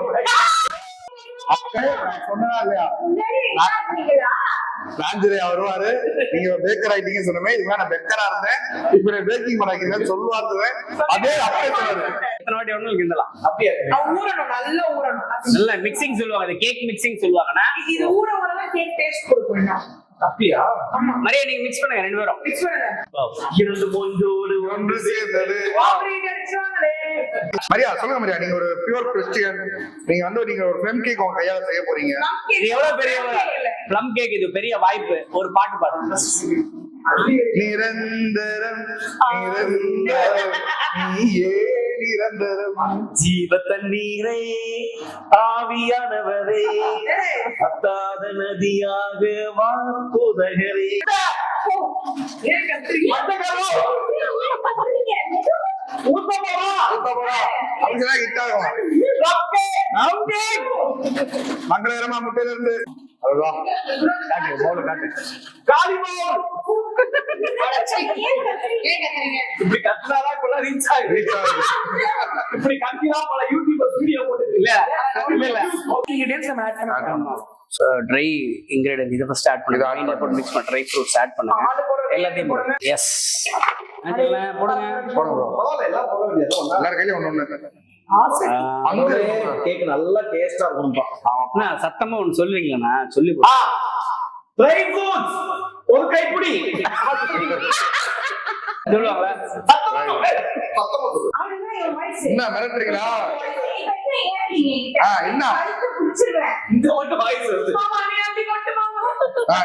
[SPEAKER 1] சொன்னா இல்லையா ராஞ்சிரையா வருவாரு, நீங்க பேக்கர் ஆயிட்டீங்க சொன்னமே, இதுக்கு நான் பெக்கரா இருந்தேன், இப்ப பேக்கிங் பண்ணாக்கீங்கன்னு சொல்லுவாரு. அதே அப்படியே சொன்னாரு.
[SPEAKER 3] எத்தனை வாட்டி ஒண்ணு கிண்டலாம்.
[SPEAKER 4] அப்படியே
[SPEAKER 2] ஊறணும், நல்லா ஊறணும்.
[SPEAKER 3] நல்ல மிக்சிங் சொல்லுவாங்க, கேக் மிக்சிங் சொல்லுவாங்கன்னா
[SPEAKER 2] இது ஊற ஊறதான் கேக் டேஸ்ட் கொடுக்கும்.
[SPEAKER 4] அப்படியா?
[SPEAKER 3] மரியா நீங்க மிக்ஸ் பண்ணுங்க ரெண்டு பேரும்.
[SPEAKER 2] மிக்ஸ் பண்ணுங்க.
[SPEAKER 3] இரண்டு மொஞ்சோடு
[SPEAKER 1] ஒன்று சேர்ந்தது.
[SPEAKER 2] ஆப்ரேட் அடிச்சாங்களே.
[SPEAKER 1] மரியா சொல்லுங்க மரியா, நீங்க ஒரு பியூர் கிறிஸ்டியன், நீங்க வந்து நீங்க ஒரு ஃப்ளம் கேக் உங்க கையால செய்ய போறீங்க.
[SPEAKER 3] இது எவ்வளவு பெரிய ப்ளம் கேக், இது பெரிய வாய்ப்பு. ஒரு பாட்டு பாடுங்க.
[SPEAKER 1] நிரந்தரம் நிரந்தரம் நீயே நிரந்தரம்
[SPEAKER 3] ஜீவ தண்ணீரை ஆவியானவரே அத்தாத நதியாக வாக்குதகரே.
[SPEAKER 2] ஏன் கத்துறீங்க?
[SPEAKER 1] அப்படிதான் ஹிட் ஆகும். மங்களகரமா முட்டையில இருந்து அதுதான் காட்டு பவுல் காட்டு
[SPEAKER 3] காலி பவுல். இப்படி கத்துனாதான் கொள்ள ரீச் ஆகுது. இப்படி கத்தினா பல யூடியூப் வீடியோ போட்டு இல்ல இல்ல
[SPEAKER 2] இன்கிரிடியன்ட்ஸ் நம்ம ஆட் பண்ணலாம்.
[SPEAKER 3] ட்ரை இன்கிரிடியன்ட் இத ஃபர்ஸ்ட் ஆட் பண்ணுங்க. வைன் போட்டு மிக்ஸ் பண்ண ட்ரை ஃப்ரூட்ஸ் ஆட் பண்ணுங்க. எல்லாத்தையும் போடுங்க. எஸ் போடுங்க போடுங்க.
[SPEAKER 1] பரவாயில்ல, எல்லாம் போட வேண்டியது எல்லார் கையிலயும் ஒண்ணு
[SPEAKER 4] அங்க கேக் நல்லா டேஸ்டா இருக்கும்பா.
[SPEAKER 3] அண்ணா சத்தமா ஒன்னு சொல்லுவீங்களா? சொல்லி
[SPEAKER 4] ட்ரை ஃப்ரூட்ஸ் ஒரு கைப்பிடி
[SPEAKER 3] சொல்லுவாங்களா?
[SPEAKER 1] என்ன மிரட்டுறீங்களா? என்ன
[SPEAKER 4] இந்த மட்டும் வாய்ஸ் வருது.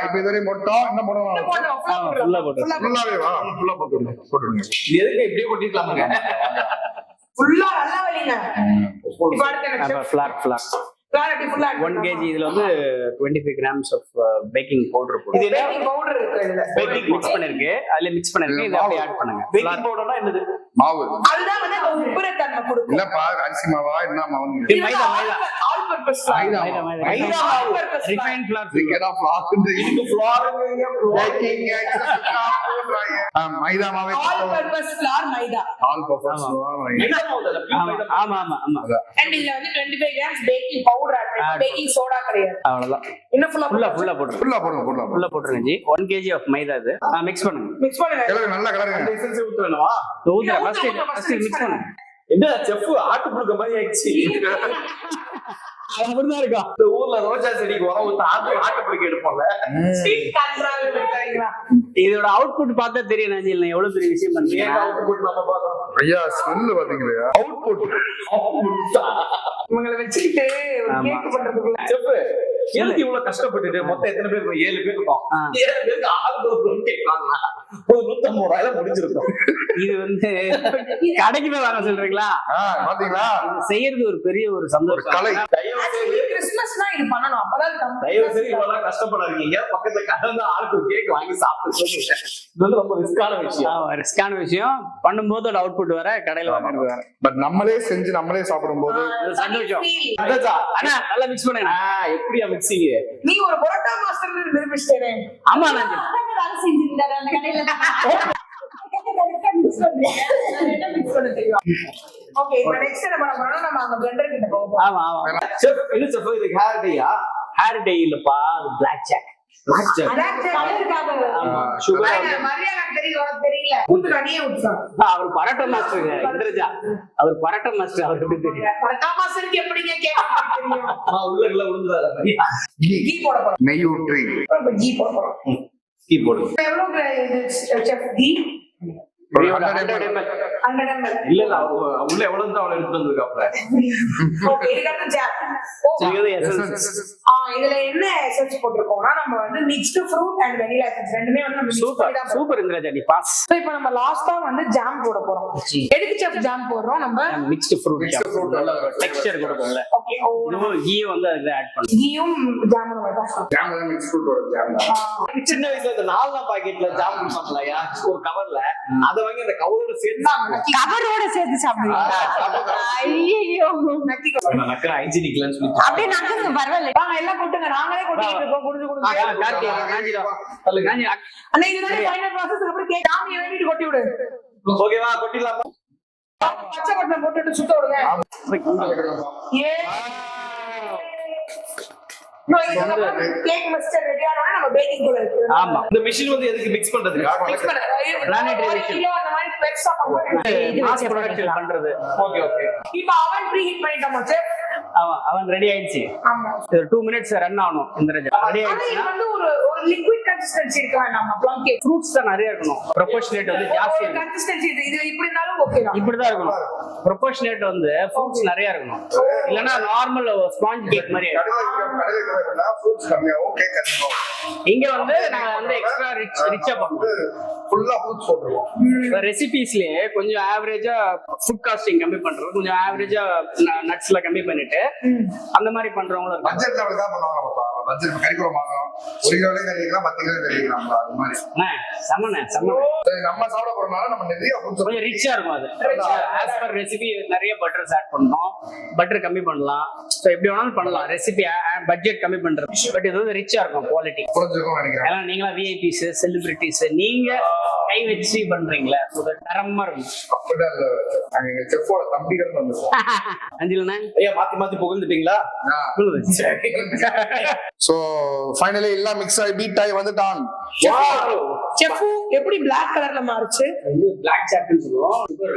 [SPEAKER 1] இப்ப இதுவரை மொட்டம் என்ன போடணும்?
[SPEAKER 3] ஃபுல்லா போட்டு
[SPEAKER 1] ஃபுல்லாவே வா, ஃபுல்லா போட்டுருங்க.
[SPEAKER 4] எதுக்கு இப்படியே கொட்டிக்கலாமுங்க?
[SPEAKER 2] ஃபுல்லா நல்லா வலிங்க. இப்போ அடுத்து என்ன?
[SPEAKER 3] Flower flower 1 kg. இதுல வந்து 25 grams of பேக்கிங் பவுடர் போடுங்க.
[SPEAKER 2] இது பேக்கிங் பவுடர் இருக்கு இதுல.
[SPEAKER 3] பேக்கிங் மிக்ஸ் பண்ணிருக்கு, அதுல மிக்ஸ் பண்ணிருக்கு. இத அப்படியே ஆட் பண்ணுங்க.
[SPEAKER 4] பேக்கிங் பவுடர்னா என்னது?
[SPEAKER 1] மாவு.
[SPEAKER 2] அதுதான் வந்து அந்த உப்புர தன்மை கொடுக்கும்.
[SPEAKER 1] இல்லப்பா, அரிசி மாவா என்ன மாவு?
[SPEAKER 3] இது மைதா மைதா
[SPEAKER 2] ஆல் பர்பஸ்
[SPEAKER 1] மைதா
[SPEAKER 3] மைதா
[SPEAKER 1] மாவு.
[SPEAKER 3] மைதா
[SPEAKER 2] ஆல் பர்பஸ்
[SPEAKER 3] ரிஃபைன்ட் ஃபிளார்.
[SPEAKER 1] இதுக்கேடா ஃப்ளார்ன்றீங்க?
[SPEAKER 4] இதுக்கு ஃப்ளாருங்க
[SPEAKER 1] பேக்கிங் போடுறாங்க. மைதா மாவே
[SPEAKER 2] ஆல் பர்பஸ் ஃப்ளார் மைதா.
[SPEAKER 1] ஆல் பர்பஸ் ஃப்ளார் மைதா.
[SPEAKER 4] மைதா மாவுல
[SPEAKER 3] ஆமா ஆமா ஆமா.
[SPEAKER 2] அண்ட் இதுல வந்து 25 grams பேக்கிங் பவுடர் ஆட் பண்ணி பேக்கிங் சோடா கிடையாது.
[SPEAKER 3] அவ்வளவுதான்.
[SPEAKER 2] இன்னும் ஃபுல்லா
[SPEAKER 3] ஃபுல்லா போடுங்க.
[SPEAKER 1] ஃபுல்லா போடுங்க.
[SPEAKER 3] ஃபுல்லா போட்டுருங்க ஜி. 1 kg ஆஃப் மைதா இது. மிக்ஸ் பண்ணுங்க.
[SPEAKER 2] மிக்ஸ் பண்ணுங்க.
[SPEAKER 1] கலர் நல்லா கலருங்க.
[SPEAKER 4] எசன்ஸ் ஊத்துறேனவா?
[SPEAKER 3] ஊத்துற ஃபர்ஸ்ட் மிக்ஸ் பண்ணுங்க.
[SPEAKER 4] என்ன செஃப் ஆட்டு புடுக்க மாதிரி ஆயிடுச்சு.
[SPEAKER 3] அப்படிதான் இருக்கும்.
[SPEAKER 4] இந்த ஊர்ல ரோஜா செடிக்கு உரம் ஊத்த ஆட்டு புடுக்க எடுப்போம்ல.
[SPEAKER 2] ஸ்வீட் கண்ட்ரோல் பண்றீங்களா?
[SPEAKER 3] இதோட அவுட்புட் பார்த்தா தெரியும் நாஞ்சில் நான் எவ்வளவு பெரிய விஷயம்
[SPEAKER 4] ஏன்
[SPEAKER 3] பண்றீங்க.
[SPEAKER 4] அவுட்புட் நம்ம பார்க்கறோம்?
[SPEAKER 1] ஐயா ஸ்மெல் பாத்தீங்களா? அவுட்புட்.
[SPEAKER 2] இவங்களை வச்சுக்கிட்டு ஒரு
[SPEAKER 3] ஆமா.
[SPEAKER 2] கேக் பண்றதுக்குள்ள
[SPEAKER 4] செஃப் எதுக்கு இவ்வளவு கஷ்டப்பட்டுட்டு மொத்தம் எத்தனை பேர் இருக்கோம்? 7 பேர் இருக்கோம்.
[SPEAKER 3] ஆ.
[SPEAKER 4] 7 பேருக்கு ஆளுக்கு ஒரு ப்ளம் கேக் வாங்கினா ஒரு 150 ரூபாயில முடிஞ்சிருக்கும்.
[SPEAKER 3] இது வந்து கடைக்கு போய் வாங்க சொல்றீங்களா?
[SPEAKER 1] பாத்தீங்களா?
[SPEAKER 3] இது செய்யறது ஒரு பெரிய ஒரு
[SPEAKER 1] ஒரு
[SPEAKER 3] சந்தோஷம்.
[SPEAKER 1] கலை.
[SPEAKER 4] தயவு செய்து
[SPEAKER 2] கிறிஸ்மஸ்னா இது பண்ணணும். அப்பதான்
[SPEAKER 4] தயவு செய்து இவ்வளவு கஷ்டப்படாதீங்க. பக்கத்துல கலந்து ஆளுக்கு ஒரு கேக் வாங்கி சாப்பிட்டு சொல்லுங்க. இது வந்து ரொம்ப ரிஸ்கான விஷயம்.
[SPEAKER 3] ரிஸ்கான விஷயம். பண்ணும்போது ஒரு அவுட்புட் வர, கடையில வாங்குறது வேற.
[SPEAKER 1] பட் நம்மளே செஞ்சு நம்மளே சாப்பிடும்போது
[SPEAKER 3] இது சந்தோஷம்.
[SPEAKER 4] அதாச்சா?
[SPEAKER 3] அண்ணா நல்லா மிக்ஸ் பண்ணுங்க.
[SPEAKER 4] எப்படியா மிக்சிங்?
[SPEAKER 2] நீ ஒரு பரோட்டா மாஸ்டர் நிரூபிச்சிட்டே.
[SPEAKER 3] ஆமா நாஞ்சில்.
[SPEAKER 5] வேலை செஞ்சிருந்தாரு அந்த கடையில.
[SPEAKER 2] ஓகே, இப்போ நெக்ஸ்ட் என்ன பண்ண போறோம்னா நம்ம அங்க பிளெண்டர் கிட்ட போவோம்.
[SPEAKER 3] ஆமா ஆமா.
[SPEAKER 4] செஃப் என்ன செஃப் இது ஹேர் டேயா?
[SPEAKER 3] ஹேர் டே இல்லப்பா, பிளாக் ஜாக்.
[SPEAKER 4] Black jack.
[SPEAKER 2] அதான் கலருக்காக.
[SPEAKER 3] ஆமா.
[SPEAKER 4] சுகர்
[SPEAKER 2] மரியா எனக்கு தெரியும், உனக்கு தெரியல. ஊத்துடா, நீயே ஊத்துடா.
[SPEAKER 3] அவர் பரோட்டா மாஸ்டருங்க இந்திரஜா. அவர் பரோட்டா மாஸ்டர். அவருக்கு எப்படி தெரியும்?
[SPEAKER 2] பரோட்டா மாஸ்டருக்கு எப்படிங்க கேக் தெரியும்?
[SPEAKER 4] உள்ள விழுந்துறாரு.
[SPEAKER 2] கீ போட போறோம்.
[SPEAKER 1] நெய் ஊற்றி
[SPEAKER 2] இப்போ கீ போட போறோம்.
[SPEAKER 4] கீ போடு.
[SPEAKER 2] எவ்வளவு இது செஃப் கீ?
[SPEAKER 3] 100 ml.
[SPEAKER 2] 100 ml.
[SPEAKER 4] இல்ல இல்ல உள்ள எவ்வளவு இருந்தா அவளை எடுத்து வந்திருக்காப்ல.
[SPEAKER 2] ஓகே, இதுக்கு ஜாக்.
[SPEAKER 3] இது essence.
[SPEAKER 2] இதுல என்ன எசன்ஸ் போட்டிருக்கோம்னா நம்ம வந்து mixed fruit and vanilla essence ரெண்டுமே வந்து நம்ம மிக்ஸ்
[SPEAKER 3] சூப்பர்
[SPEAKER 2] பண்ணி தான்
[SPEAKER 3] சூப்பர் இந்திரஜா, நீ பாஸ்.
[SPEAKER 2] சோ இப்போ நம்ம லாஸ்டா வந்து ஜாம் போட போறோம். எதுக்கு செஃப் ஜாம் போடுறோம் நம்ம?
[SPEAKER 3] மிக்ஸ்டு ஃப்ரூட் நல்ல ஒரு டெக்ஸ்சர் கொடுக்கும்ல.
[SPEAKER 2] ஓகே,
[SPEAKER 3] இதுவும் கீ வந்து அதுல ஆட் பண்ணுங்க.
[SPEAKER 2] கீயும் ஜாமும் நம்ம தான்.
[SPEAKER 1] ஜாம் தான் மிக்ஸ் ஃப்ரூட் வரும். ஜாம்
[SPEAKER 4] சின்ன வயசுல இந்த 4 பாக்கெட்ல ஜாம் குடிப்பாங்களையா ஒரு கவர்ல, அத வாங்கி அந்த கவரோட சேர்த்து
[SPEAKER 5] கவரோட சேர்த்து சாப்பிடுவீங்களா? ஐயோ,
[SPEAKER 4] நக்கற ஹைஜீனிக்லன்னு சொல்லி
[SPEAKER 5] அப்படியே நக்குங்க, பரவாயில்ல.
[SPEAKER 2] வாங்க எல்லாம் கொட்டுங்க, நாங்களே கொட்டிட்டு இருக்கோம். குடிச்சு குடிச்சு
[SPEAKER 3] கார்த்தி காஞ்சிடா. காஞ்சி
[SPEAKER 2] அண்ணா இதுதான் ஃபைனல் ப்ராசஸ். அப்புறம் கேக் சாமியை வேண்டிட்டு கொட்டி விடு.
[SPEAKER 4] ஓகேவா? கொட்டிடலாமா?
[SPEAKER 2] பச்சை கொட்டை போட்டுட்டு சுத்த விடுங்க. ஏ கேக் மிக்ஸ்சர் ரெடி ஆனோம்னா நம்ம பேக்கிங் கூட இருக்கு.
[SPEAKER 3] ஆமா
[SPEAKER 6] இந்த மிஷின் வந்து எதுக்கு மிக்ஸ் பண்றதுக்கு
[SPEAKER 2] மிக்ஸ் பண்ண
[SPEAKER 3] Planetary
[SPEAKER 2] ஒரு
[SPEAKER 3] machine.
[SPEAKER 2] கிலோ அந்த மாதிரி பெருசா பண்ணுவோம்.
[SPEAKER 3] மாஸ் ப்ரொடக்ஷன் பண்றது.
[SPEAKER 6] ஓகே ஓகே
[SPEAKER 2] இப்போ அவன் ப்ரீ ஹீட் பண்ணிட்டோமா சார்?
[SPEAKER 3] அவன் ரெடி ஆயிடுச்சு.
[SPEAKER 2] ஆமா.
[SPEAKER 3] 2 minutes ரன் ஆகணும். இந்திரஜா ரெடி
[SPEAKER 2] ஆனா இது
[SPEAKER 3] ஆயிடுச்சுன்னா
[SPEAKER 2] வந்து ஒரு லிக்விட் கன்சிஸ்டன்சி இருக்க வேண்டாம் ப்ளம் கேக்.
[SPEAKER 3] ஃப்ரூட்ஸ் தான் நிறைய இருக்கணும். ப்ரொபோர்ஷனேட் வந்து ஜாஸ்தி இருக்கணும்.
[SPEAKER 2] கன்சிஸ்டன்சி இது இப்படி இருந்தாலும் ஓகே தான்.
[SPEAKER 3] இப்படிதான் இருக்கணும். ப்ரொபோர்ஷனேட் வந்து ஃப்ரூட்ஸ் நிறைய இருக்கணும். இல்லனா நார்மல் ஸ்பாஞ்ச் கேக் மாதிரி
[SPEAKER 1] ஃப்ரூட்ஸ் கம்மியாகும், கேக் அதிகமாகும்.
[SPEAKER 3] இங்க வந்து நாங்க வந்து எக்ஸ்ட்ரா ரிச்சா பண்ணுவோம்.
[SPEAKER 1] ஃபுல்லா ஃப்ரூட்ஸ் போட்டுருவோம்.
[SPEAKER 3] ரெசிபிஸ்லயே கொஞ்சம் ஆவரேஜா ஃபுட் காஸ்டிங் கம்மி பண்றது, கொஞ்சம் ஆவரேஜா நட்ஸ்ல கம்மி பண்ணிட்டு அந்த மாதிரி பண்றவங்களும் இருக்காங்க.
[SPEAKER 1] பட்ஜெட்ல அப்படி தான் பண்ணுவாங்க. பட்ஜெட் கறிக்குறம் வாங்குறோம், 1 கிலோலே கறிக்கலாம், 10 கிலோ கறிக்கலாம். அது மாதிரி
[SPEAKER 3] சமனே
[SPEAKER 1] நம்ம சாப்பிட போறதுனால நம்ம நிறைய ஃப்ரூட்ஸ்
[SPEAKER 3] கொஞ்சம் ரிச்சா இருக்கும். அது ஆஸ் பர் ரெசிபி நிறைய பட்டர்ஸ் ஆட் பண்ணணும், பட்டர் கம்மி பண்ணலாம். ஸோ எப்படி வேணாலும் பண்ணலாம். ரெசிபி பட்ஜெட் கம்மி பண்றது, பட் இது வந்து ரிச்சா இருக்கும் குவாலிட்டி.
[SPEAKER 1] புரிஞ்சுக்கணும் நினைக்கிறேன்.
[SPEAKER 3] ஏன்னா நீங்களா விஐபிஸ் செலிபிரிட்டிஸ், நீங்க கை வச்சு பண்றீங்களா, தரமா இருக்கும்.
[SPEAKER 1] அப்படிதான் இல்ல, நாங்க எங்க செஃப்போட தம்பிகள் வந்துருக்கோம்.
[SPEAKER 3] அஞ்சிலண்ணா
[SPEAKER 6] ஐயா மாத்தி மாத்தி புகழ்ந்துட்டீங்களா?
[SPEAKER 1] சோ ஃபைனலி எல்லாம் மிக்ஸ் ஆகி பீட் ஆகி வந்துட்டான்.
[SPEAKER 2] செஃப்பு எப்படி Black கலர்ல மாறுச்சு?
[SPEAKER 3] பிளாக் சாட்னு சொல்லுவோம்.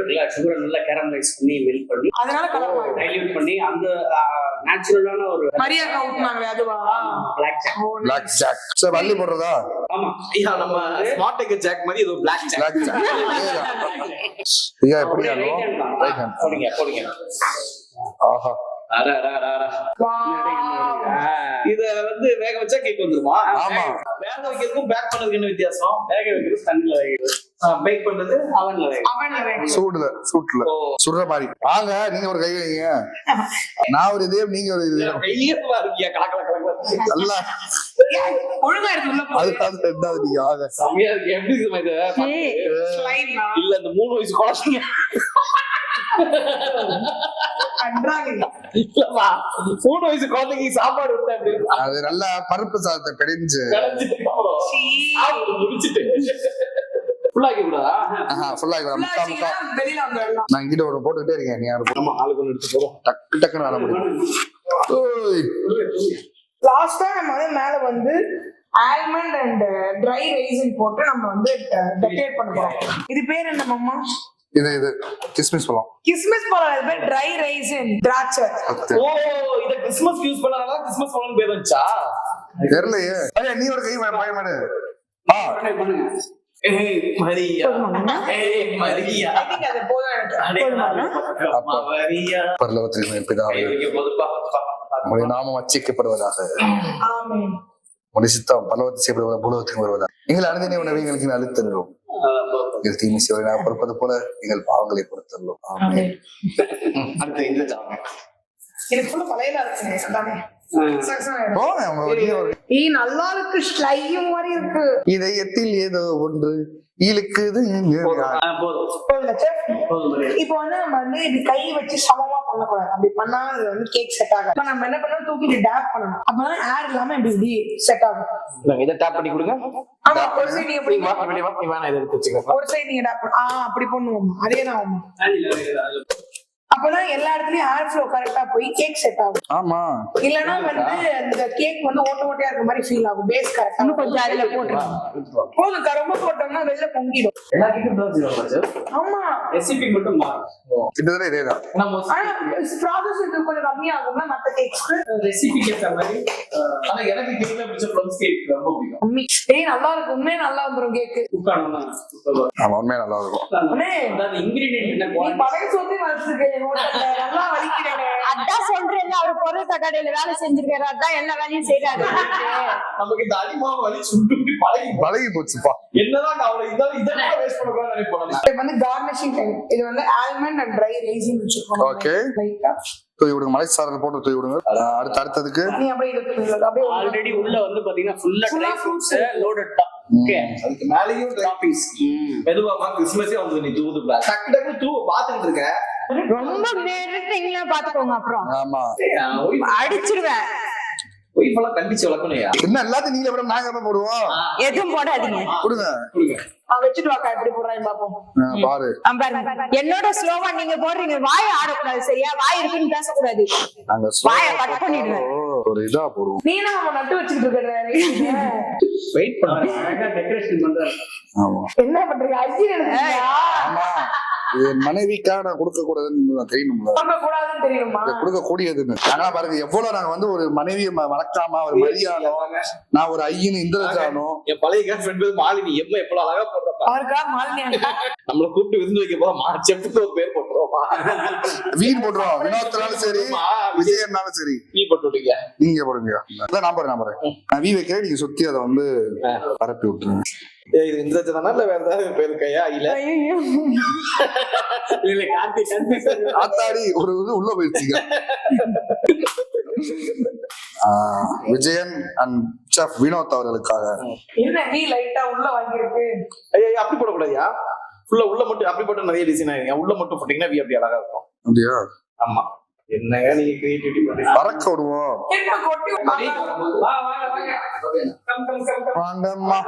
[SPEAKER 3] சுகர் நல்லா கேரமலைஸ் பண்ணி மெல்ட் பண்ணி
[SPEAKER 2] அதனால கலர் மாறுது.
[SPEAKER 3] டைல்யூட் பண்ணி அந்த நேச்சுரலான ஒரு
[SPEAKER 2] மரியாதை ஊத்துனாங்களே அதுவா?
[SPEAKER 3] பிளாக் சாட்.
[SPEAKER 1] Black jack. சோ வள்ளி போடுறதா?
[SPEAKER 3] ஆமா
[SPEAKER 6] ஐயா நம்ம ஸ்மார்ட் டெக் ஜாக் மாதிரி இது பிளாக் ஜாக்.
[SPEAKER 1] Black jack. ஐயா எப்படி ஆனோ? Right hand.
[SPEAKER 6] போடுங்க.
[SPEAKER 1] ஆஹா.
[SPEAKER 6] அட இத வந்து வேக வச்சா கேக் வந்துருமா?
[SPEAKER 1] ஆமா.
[SPEAKER 6] வேக வைக்கிறதுக்கும் பேக் பண்ணதுக்கு என்ன வித்தியாசம்?
[SPEAKER 3] வேக வைக்கிறது தண்ணில வைக்கிறது,
[SPEAKER 6] பேக் பண்றது
[SPEAKER 3] அவன்ல வைக்கிறது.
[SPEAKER 2] அவன்ல வேணும்.
[SPEAKER 1] சூடுல சுடுற மாதிரி. வாங்க நீங்க ஒரு கை வைங்க, நான் ஒரு இதே, நீங்க ஒரு இது.
[SPEAKER 6] கையேவா இருக்கியா? கலக்கல
[SPEAKER 1] நல்லா
[SPEAKER 2] ஒழுங்கா இருக்கு உள்ள போ.
[SPEAKER 1] அது ரெண்டாவது நீங்க வாங்க.
[SPEAKER 6] செமையா இருக்கு. எப்படி இருக்குமா இது?
[SPEAKER 2] ஸ்லைட்னா
[SPEAKER 6] இல்ல இந்த 3 வயசு குழந்தைங்க
[SPEAKER 2] பண்றாங்க.
[SPEAKER 6] இல்லமா 3 வயசு குழந்தைக்கு சாப்பாடு விட்டா எப்படி இருக்கும்?
[SPEAKER 1] அது நல்லா பருப்பு சாதத்தை பிடிஞ்சு
[SPEAKER 6] முடிச்சிட்டு ஃபுல்லாக்கி விடாதா?
[SPEAKER 1] ஃபுல்லா முக்கா
[SPEAKER 2] வெளியில வந்துடலாம்.
[SPEAKER 1] நான் இங்கிட்ட ஒரு போட்டுக்கிட்டே இருக்கேன். நீ யாரும்
[SPEAKER 6] ஆமா ஆளுக்கு ஒன்று எடுத்து போறோம்.
[SPEAKER 1] டக்கு டக்குன்னு வேலை முடியும். ஓய்.
[SPEAKER 2] லாஸ்டா நம்ம வந்து மேல வந்து ஆல்மண்ட் அண்ட் ட்ரை ரைசின் போட்டு நம்ம வந்து டெக்கரேட் பண்ண போறோம். இது பேர் என்ன மாமா?
[SPEAKER 1] இது கிஸ்மிஸ் பழம்.
[SPEAKER 2] கிஸ்மிஸ் பழம். இது பேர் ட்ரை ரைசின், திராட்சை.
[SPEAKER 6] ஓ இத கிறிஸ்மஸ் யூஸ் பண்ணனால கிறிஸ்மஸ் பழம் பேர் வந்துச்சா?
[SPEAKER 1] தெரியலையே. ஐயா நீ ஒரு கை பயமாடு.
[SPEAKER 3] பண்ணுங்க.
[SPEAKER 6] மரியா மரியா
[SPEAKER 2] I think அது போதும் எனக்கு.
[SPEAKER 6] மரியா
[SPEAKER 1] பரலோகத்தில் பிதாவே உம்முடைய நாமம் அர்ச்சிக்கப்படுவதாக.
[SPEAKER 2] ஆமென்.
[SPEAKER 1] உம்முடைய சித்தம் பரலோகத்தில் செய்யப்படுவதாக பூலோகத்துக்கு வருவதாக. எங்கள் அனுதின உணவை எங்களுக்கு அளித்தருளும். எங்கள் தீமை செய்வதை நாங்கள் பொறுப்பது போல எங்கள் பாவங்களை பொறுத்தருளும். ஆமென்.
[SPEAKER 6] அடுத்து இந்த ஜாம்
[SPEAKER 2] எனக்கு ஃபுல்லா பழையதா இருக்கு. அதானே
[SPEAKER 1] போங்க, உங்க ஒரு
[SPEAKER 2] நல்லா இருக்கு. ஸ்லைம் மாதிரி இருக்கு.
[SPEAKER 1] இதயத்தில் ஏதோ ஒன்று இழுக்குது.
[SPEAKER 2] இப்போ வந்து நம்ம வந்து இது கை வச்சு சமமா பண்ணக்கூடாது. அப்படி பண்ணா அது வந்து கேக் செட் ஆகும். இப்ப நம்ம என்ன பண்ணணும், தூக்கி டேப் பண்ணணும். அப்பதான் ஏர் இல்லாம இப்படி செட் ஆகும்.
[SPEAKER 6] இத டேப் பண்ணி கொடுங்க.
[SPEAKER 2] ஆமா, ஒரு சைடு நீங்க இப்படி
[SPEAKER 6] இவன் இத எடுத்து வச்சுக்க.
[SPEAKER 2] ஒரு சைடு நீங்க டேப் பண்ண அப்படி பண்ணுவோம். அதே தான். அப்பதான் எல்லா இடத்துலயும் ஏர் ஃப்ளோ கரெக்டா போய் கேக் செட் ஆகும்.
[SPEAKER 1] ஆமா.
[SPEAKER 2] இல்லனா வந்து அந்த கேக் வந்து ஓட்ட ஓட்டையா இருக்க மாதிரி ஃபீல் ஆகும். பேஸ் கரெக்டா இன்னும் கொஞ்சம் அதுல போட்டுறோம். போதும், ரொம்ப போட்டோம்னா வெளில பொங்கிடும்.
[SPEAKER 6] எல்லா கேக்கும் தான் செய்வாங்க.
[SPEAKER 2] ஆமா,
[SPEAKER 3] ரெசிபி மட்டும் மாறும்.
[SPEAKER 1] கிட்டத்தட்ட இதேதான்.
[SPEAKER 2] ஆனா ப்ராசஸ் இது கொஞ்சம் கம்மியா ஆகும்னா மத்த கேக்ஸ்க்கு.
[SPEAKER 3] ரெசிபி கேட்கற மாதிரி.
[SPEAKER 6] ஆனா எனக்கு கேக்ல பிடிச்ச ப்ளம்ஸ் கேக் ரொம்ப பிடிக்கும்.
[SPEAKER 2] கம்மி. நல்லா இருக்கு. உண்மையே நல்லா வந்துரும் கேக்.
[SPEAKER 3] குக்கானோனா
[SPEAKER 1] ஆமா, உண்மையா நல்லா இருக்கும்.
[SPEAKER 3] அதாவது இன்கிரிடியன்ட் என்ன
[SPEAKER 2] நீ
[SPEAKER 3] குவாலிட்டி
[SPEAKER 2] பழைய சொத்து வச்சிருக்கேன் ஹோட்டல்ல. நல்லா வலிக்கிறேன்.
[SPEAKER 5] அதான் சொல்றேன், அவர் பொருள் கடையில வேலை செஞ்சிருக்காரு, அதான் எல்லா வேலையும் செய்யறாரு.
[SPEAKER 6] நமக்கு இந்த அடிமா வலி சுண்டு
[SPEAKER 1] பழகி போச்சுப்பா.
[SPEAKER 6] என்னதான் அவளை இதெல்லாம் வேஸ்ட் பண்ணக்கூடாது நினைப்போம்.
[SPEAKER 2] இது வந்து கார்னிஷிங் டைம். இது வந்து ஆல்மண்ட் அண்ட் ட்ரை ரைசின் வச்சிருக்கோம்.
[SPEAKER 1] ஓகே.
[SPEAKER 2] லைட்டா
[SPEAKER 1] தூவி விடுங்க, மலை சாரல் போட்டு தூவி விடுங்க. அடுத்ததுக்கு
[SPEAKER 2] நீ அப்படியே இருக்கு. அப்படியே
[SPEAKER 3] ஆல்ரெடி உள்ள வந்து பாத்தீங்கன்னா ஃபுல்லா ட்ரை ஃப்ரூட்ஸ் லோடட் தான். ஓகே,
[SPEAKER 6] அதுக்கு மேலயும் டாப்பிங்ஸ். மெதுவாமா கிறிஸ்மஸே வந்து நீ தூது டக்கு டக்கு தூ பாத்துட்டு இருக்க.
[SPEAKER 5] ரொம்ப மிரட்டீங்களா பாத்துக்கோங்க, அப்புறம்
[SPEAKER 1] ஆமா
[SPEAKER 5] அடிச்சிருவேன்.
[SPEAKER 6] ஒய்ஃப் எல்லாம் கண்டிச்சு வளர்க்கணும்யா.
[SPEAKER 1] என்ன எல்லாத்தையும் நீங்களே விட நாங்க எப்ப போடுவோம்?
[SPEAKER 5] எதுவும் போடாதீங்க.
[SPEAKER 1] கொடுங்க.
[SPEAKER 2] வச்சுட்டு வாக்கா எப்படி போடுறாங்க பாப்போம்.
[SPEAKER 1] பாரு
[SPEAKER 5] பாருங்க, என்னோட ஸ்லோவா நீங்க போடுறீங்க. வாய ஆடக்கூடாது, சரியா? வாய் இருக்குன்னு பேசக்கூடாது.
[SPEAKER 1] நாங்க
[SPEAKER 5] வாயை கட் பண்ணிடுவேன்.
[SPEAKER 1] ஒரு இதா போடுவோம்.
[SPEAKER 2] நீ நம்ம நட்டு வச்சுட்டு இருக்க
[SPEAKER 6] வெயிட் பண்ணுங்க.
[SPEAKER 3] அழகா டெக்கரேஷன் பண்றாரு.
[SPEAKER 1] ஆமா
[SPEAKER 2] என்ன பண்றீங்க? அஜி எழுதுறீங்களா?
[SPEAKER 1] ஆமா இது மனைவிக்காக நான் கொடுக்க கூடாதுன்னு தெரியணும்ல,
[SPEAKER 2] பண்ண கூடாதுன்னு தெரியுமா?
[SPEAKER 1] கொடுக்க கூடியதுன்னு. ஆனா பாருங்க எவ்வளவு நாங்க வந்து ஒரு மனைவியை மறக்காம ஒரு மரியாதை, நான் ஒரு ஐயனு இந்திரஜானோ,
[SPEAKER 6] என் பழைய கேர்ள் ஃப்ரெண்ட் மாலினி எவ்வளவு எவ்வளவு அழகா போட்டப்பா.
[SPEAKER 2] அவருக்கா மாலினி
[SPEAKER 6] நம்மள கூப்பிட்டு விருந்து வைக்க போறோம். செப்புக்கு ஒரு பேர் போட்டுருவோமா?
[SPEAKER 1] வீண் போட்டுருவோம். வினோத்னாலும் சரி விஜயன்னாலும் சரி
[SPEAKER 6] நீ போட்டு விட்டீங்க.
[SPEAKER 1] நீங்க போடுங்க. அதான் நான் போறேன் நான் வீ வைக்கிறேன், நீங்க சுத்தி அதை வந்து பரப்பி விட்டுருங்க.
[SPEAKER 6] இது இந்திரஜா தானா இல்ல வேற ஏதாவது பேர் இருக்கையா? இல்ல
[SPEAKER 3] இல்ல கார்த்திக்
[SPEAKER 1] ஆத்தாடி ஒரு இது உள்ள போயிடுச்சுங்க. விஜயன் அண்ட் செஃப் வினோத் அவர்களுக்காக.
[SPEAKER 2] என்ன நீ லைட்டா உள்ள வாங்கிருக்கு?
[SPEAKER 6] ஐயா அப்படி போடக்கூடாதுயா. உள்ள மட்டும் அப்படி போட்டு நிறைய டிசைன் ஆயிருங்க. உள்ள மட்டும் போட்டீங்கன்னா வி அப்படி அழகா இருக்கும்.
[SPEAKER 1] அப்படியா?
[SPEAKER 6] ஆமா. என்னங்க நீங்க கிரியேட்டிவிட்டி பண்றீங்க.
[SPEAKER 1] பறக்க விடுவோம்.
[SPEAKER 2] என்ன கொட்டி வா கம் கம் கம் கம்.
[SPEAKER 1] வாங்கம்மா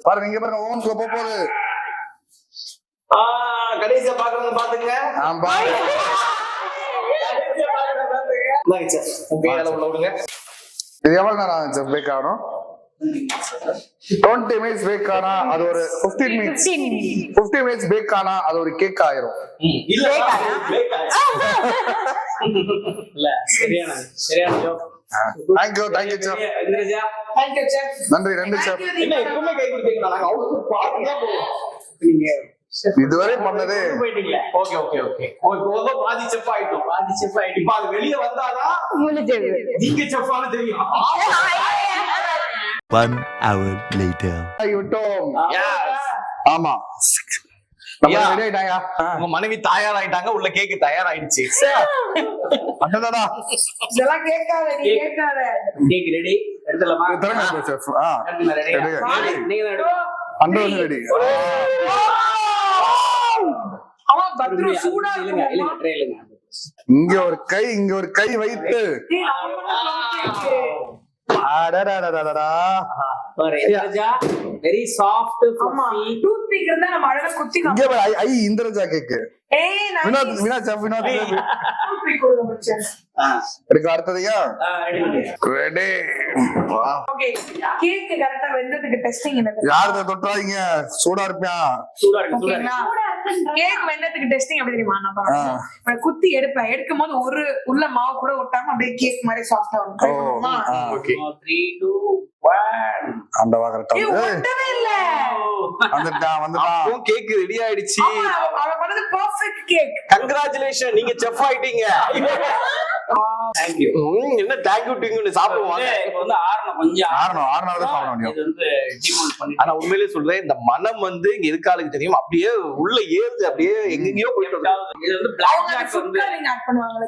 [SPEAKER 1] பாருங்க, இங்க பாருங்க ஓவனுக்குள்ள போகுது.
[SPEAKER 6] கடைசியா பாக்குறவங்க பாத்துங்க.
[SPEAKER 1] ஆமா
[SPEAKER 6] உள்ள விடுங்க.
[SPEAKER 1] இது எவ்வளவு நேரம் ஆச்சு பேக் ஆகணும்? 20 minutes பேக் ஆனா அது ஒரு 15 minutes. 50 minutes பேக் ஆனா அது ஒரு கேக் ஆயிரும்.
[SPEAKER 6] இல்ல
[SPEAKER 3] இல்ல சரியான joke.
[SPEAKER 1] Thank you chef.
[SPEAKER 3] Indraja
[SPEAKER 2] Thank you, chef.
[SPEAKER 1] நன்றி செஃப்.
[SPEAKER 6] என்ன எப்பவுமே கை கொடுத்தீங்களா? நாங்க அவுட் பாத்துதான் போவோம்.
[SPEAKER 3] நீங்க
[SPEAKER 1] இதுவரை பண்ணது
[SPEAKER 3] போயிட்டீங்களா?
[SPEAKER 6] ஓகே பாதி செஃப் ஆயிட்டோம். இப்ப அது வெளிய வந்தாதான்
[SPEAKER 5] முடிஞ்சது.
[SPEAKER 6] நீங்க செஃப்னு தெரியும்.
[SPEAKER 7] 1 hour later.
[SPEAKER 1] விட்டோம்.
[SPEAKER 6] Yes.
[SPEAKER 1] ஆமா நம்ம
[SPEAKER 6] Yeah.
[SPEAKER 1] ரெடி ஆயிட்டாயா?
[SPEAKER 6] உங்க மனைவி தயாராயிட்டாங்க. உள்ள கேக் தயாராயிடுச்சு.
[SPEAKER 1] அடடா
[SPEAKER 2] இதெல்லாம் கேட்காத, நீ கேட்காத.
[SPEAKER 3] கேக் ரெடி எடுத்துலாமா?
[SPEAKER 1] திறமை செஃப்.
[SPEAKER 3] ரெடி. நீங்க ரெடி.
[SPEAKER 1] Under ready.
[SPEAKER 2] அவன் பத்ரு சூடா
[SPEAKER 3] இல்லங்க
[SPEAKER 2] இருக்கும்.
[SPEAKER 3] ட்ரைலுங்க.
[SPEAKER 1] இங்க ஒரு கை வைத்து அடடடடடடா.
[SPEAKER 3] பாரு இந்திரஜா வெரி சாஃப்ட்
[SPEAKER 2] ஆமா,
[SPEAKER 3] ஃப்ளஃபி.
[SPEAKER 2] டூத் பிக் இருந்தா நம்ம அழகா குத்தி
[SPEAKER 1] இங்க பாரு, ஐ இந்திரஜா கேக்கு.
[SPEAKER 2] ஏய் நான்
[SPEAKER 1] வினோத் செஃப்
[SPEAKER 2] டூத் பிக் கொடுங்க மச்சான்.
[SPEAKER 1] எடுக்க அடுத்ததையா?
[SPEAKER 3] ரெடி.
[SPEAKER 1] ரெடி.
[SPEAKER 2] ஓகே, கேக் கரெக்ட்டா வெந்ததுக்கு டெஸ்டிங் என்னது?
[SPEAKER 1] யாரத தொட்டாதீங்க, சூடா இருப்பியா?
[SPEAKER 3] சூடா இருக்கு சூடா
[SPEAKER 2] ஓகேங்களா?
[SPEAKER 3] இருக்கு.
[SPEAKER 2] கேக் வெந்ததுக்கு டெஸ்டிங் எப்படி தெரியுமா? நான் பண்ணுவேன். நான் குத்தி எடுக்கும்போது ஒரு உள்ள மாவு கூட ஒட்டாம அப்படியே கேக் மாதிரி சாஃப்ட்டா வரும். ட்ரை பண்ணுமா?
[SPEAKER 1] ஓகே
[SPEAKER 3] 3 2 1.
[SPEAKER 1] ஆண்டவா கரெக்டா
[SPEAKER 2] ஏய் ஒட்டவே இல்ல.
[SPEAKER 1] வந்துட்டான்.
[SPEAKER 6] அப்போ கேக் ரெடி ஆயிடுச்சு.
[SPEAKER 2] ஆமா, அவன் பண்ணது பெர்ஃபெக்ட் கேக்.
[SPEAKER 6] கங்க்ராச்சுலேஷன், நீங்க செஃப் ஆயிட்டீங்க.
[SPEAKER 3] Thank you.
[SPEAKER 6] என்ன தேங்க் யூ டிங்னு சாப்பிடுவாங்க.
[SPEAKER 3] இப்போ வந்து ஆறணும் கொஞ்சம்
[SPEAKER 1] ஆறுனால தான் சாப்பிட முடியும்.
[SPEAKER 3] இது வந்து டிமோல்ட் பண்ணி.
[SPEAKER 6] ஆனா உண்மையிலேயே சொல்றேன், இந்த மனம் வந்து இங்க இருக்காளுக்கு தெரியும். அப்படியே உள்ள ஏறுது, அப்படியே எங்கெங்கயோ போயிட்டு வருது.
[SPEAKER 3] இது வந்து பிளாக்
[SPEAKER 2] அவங்க
[SPEAKER 3] ஜாக்
[SPEAKER 2] ஃபுட்
[SPEAKER 3] வந்து
[SPEAKER 2] கலரிங் ஆட் பண்ணுவாங்கல.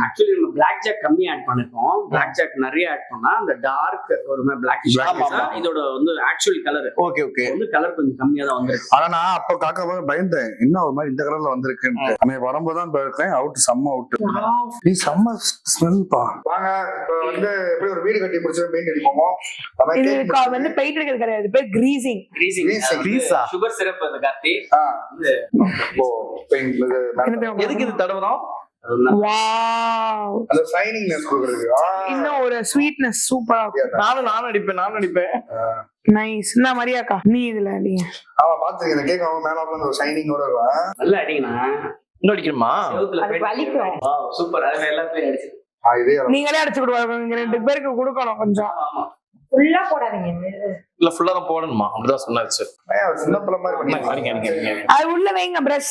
[SPEAKER 3] ஆக்சுவலி நம்ம பிளாக் ஜாக் கம்மி ஆட் பண்ணிருக்கோம். பிளாக் ஜாக் நிறைய ஆட் பண்ணா அந்த டார்க் ஒரு மாதிரி பிளாக் இதோட வந்து ஆக்சுவல் கலர்
[SPEAKER 6] ஓகே
[SPEAKER 3] வந்து கலர் கொஞ்சம் கம்மியா தான் வந்திருக்கு.
[SPEAKER 1] ஆனா நான் அப்ப காக்க போது பயந்தேன், என்ன ஒரு மாதிரி இந்த கலர்ல வந்திருக்குன்னு. அன்னைக்கு வரும்போது தான் இருக்கேன், அவுட் செம்ம அவுட். நீ செம்ம ஸ்மெல் பா. வாங்க இப்ப வந்து எப்படி ஒரு வீடு கட்டி முடிச்சு பெயிண்ட் அடிப்போமோ
[SPEAKER 2] இது வந்து பெயிண்ட் அடிக்கிறது கிடையாது, பேர் கிரீசிங்.
[SPEAKER 1] Grease-ஆ?
[SPEAKER 3] சுகர் சிரப் அந்த கார்த்தி
[SPEAKER 1] ஓ பெயிண்ட்
[SPEAKER 6] எதுக்கு இது தடவுறோம்?
[SPEAKER 2] வாவ்,
[SPEAKER 1] அந்த ஷைனிங்னஸ் கொடுக்குறது.
[SPEAKER 2] இன்னும் ஒரு ஸ்வீட்னஸ் சூப்பரா இருக்கும்.
[SPEAKER 6] நானும் அடிப்பேன்.
[SPEAKER 2] நைஸ். என்ன மரியாக்கா நீ இதுல அடிங்க.
[SPEAKER 1] ஆமா பாத்துங்க, இந்த கேக் அவங்க மேல வந்து ஒரு ஷைனிங்கோட இருக்கும்.
[SPEAKER 3] நல்லா அடிங்கண்ணா.
[SPEAKER 6] இன்னும் அடிக்கணுமா?
[SPEAKER 3] செவுத்துல
[SPEAKER 5] அது வலிக்கும்.
[SPEAKER 3] சூப்பர். அது எல்லாத்தையும் அடிச்சு.
[SPEAKER 1] இதே
[SPEAKER 2] நீங்களே அடிச்சு கொடுவாங்க, இங்க 2 பேருக்கு கொடுக்கணும் கொஞ்சம்.
[SPEAKER 3] ஆமா
[SPEAKER 5] ஃபுல்லா போடாதீங்க.
[SPEAKER 6] இல்ல ஃபுல்லா தான் போடணுமா? அப்படிதான் சொன்னாரு சார்.
[SPEAKER 1] சின்ன பிள்ளை மாதிரி பண்ணி
[SPEAKER 2] அது உள்ள வைங்க, பிரஷ்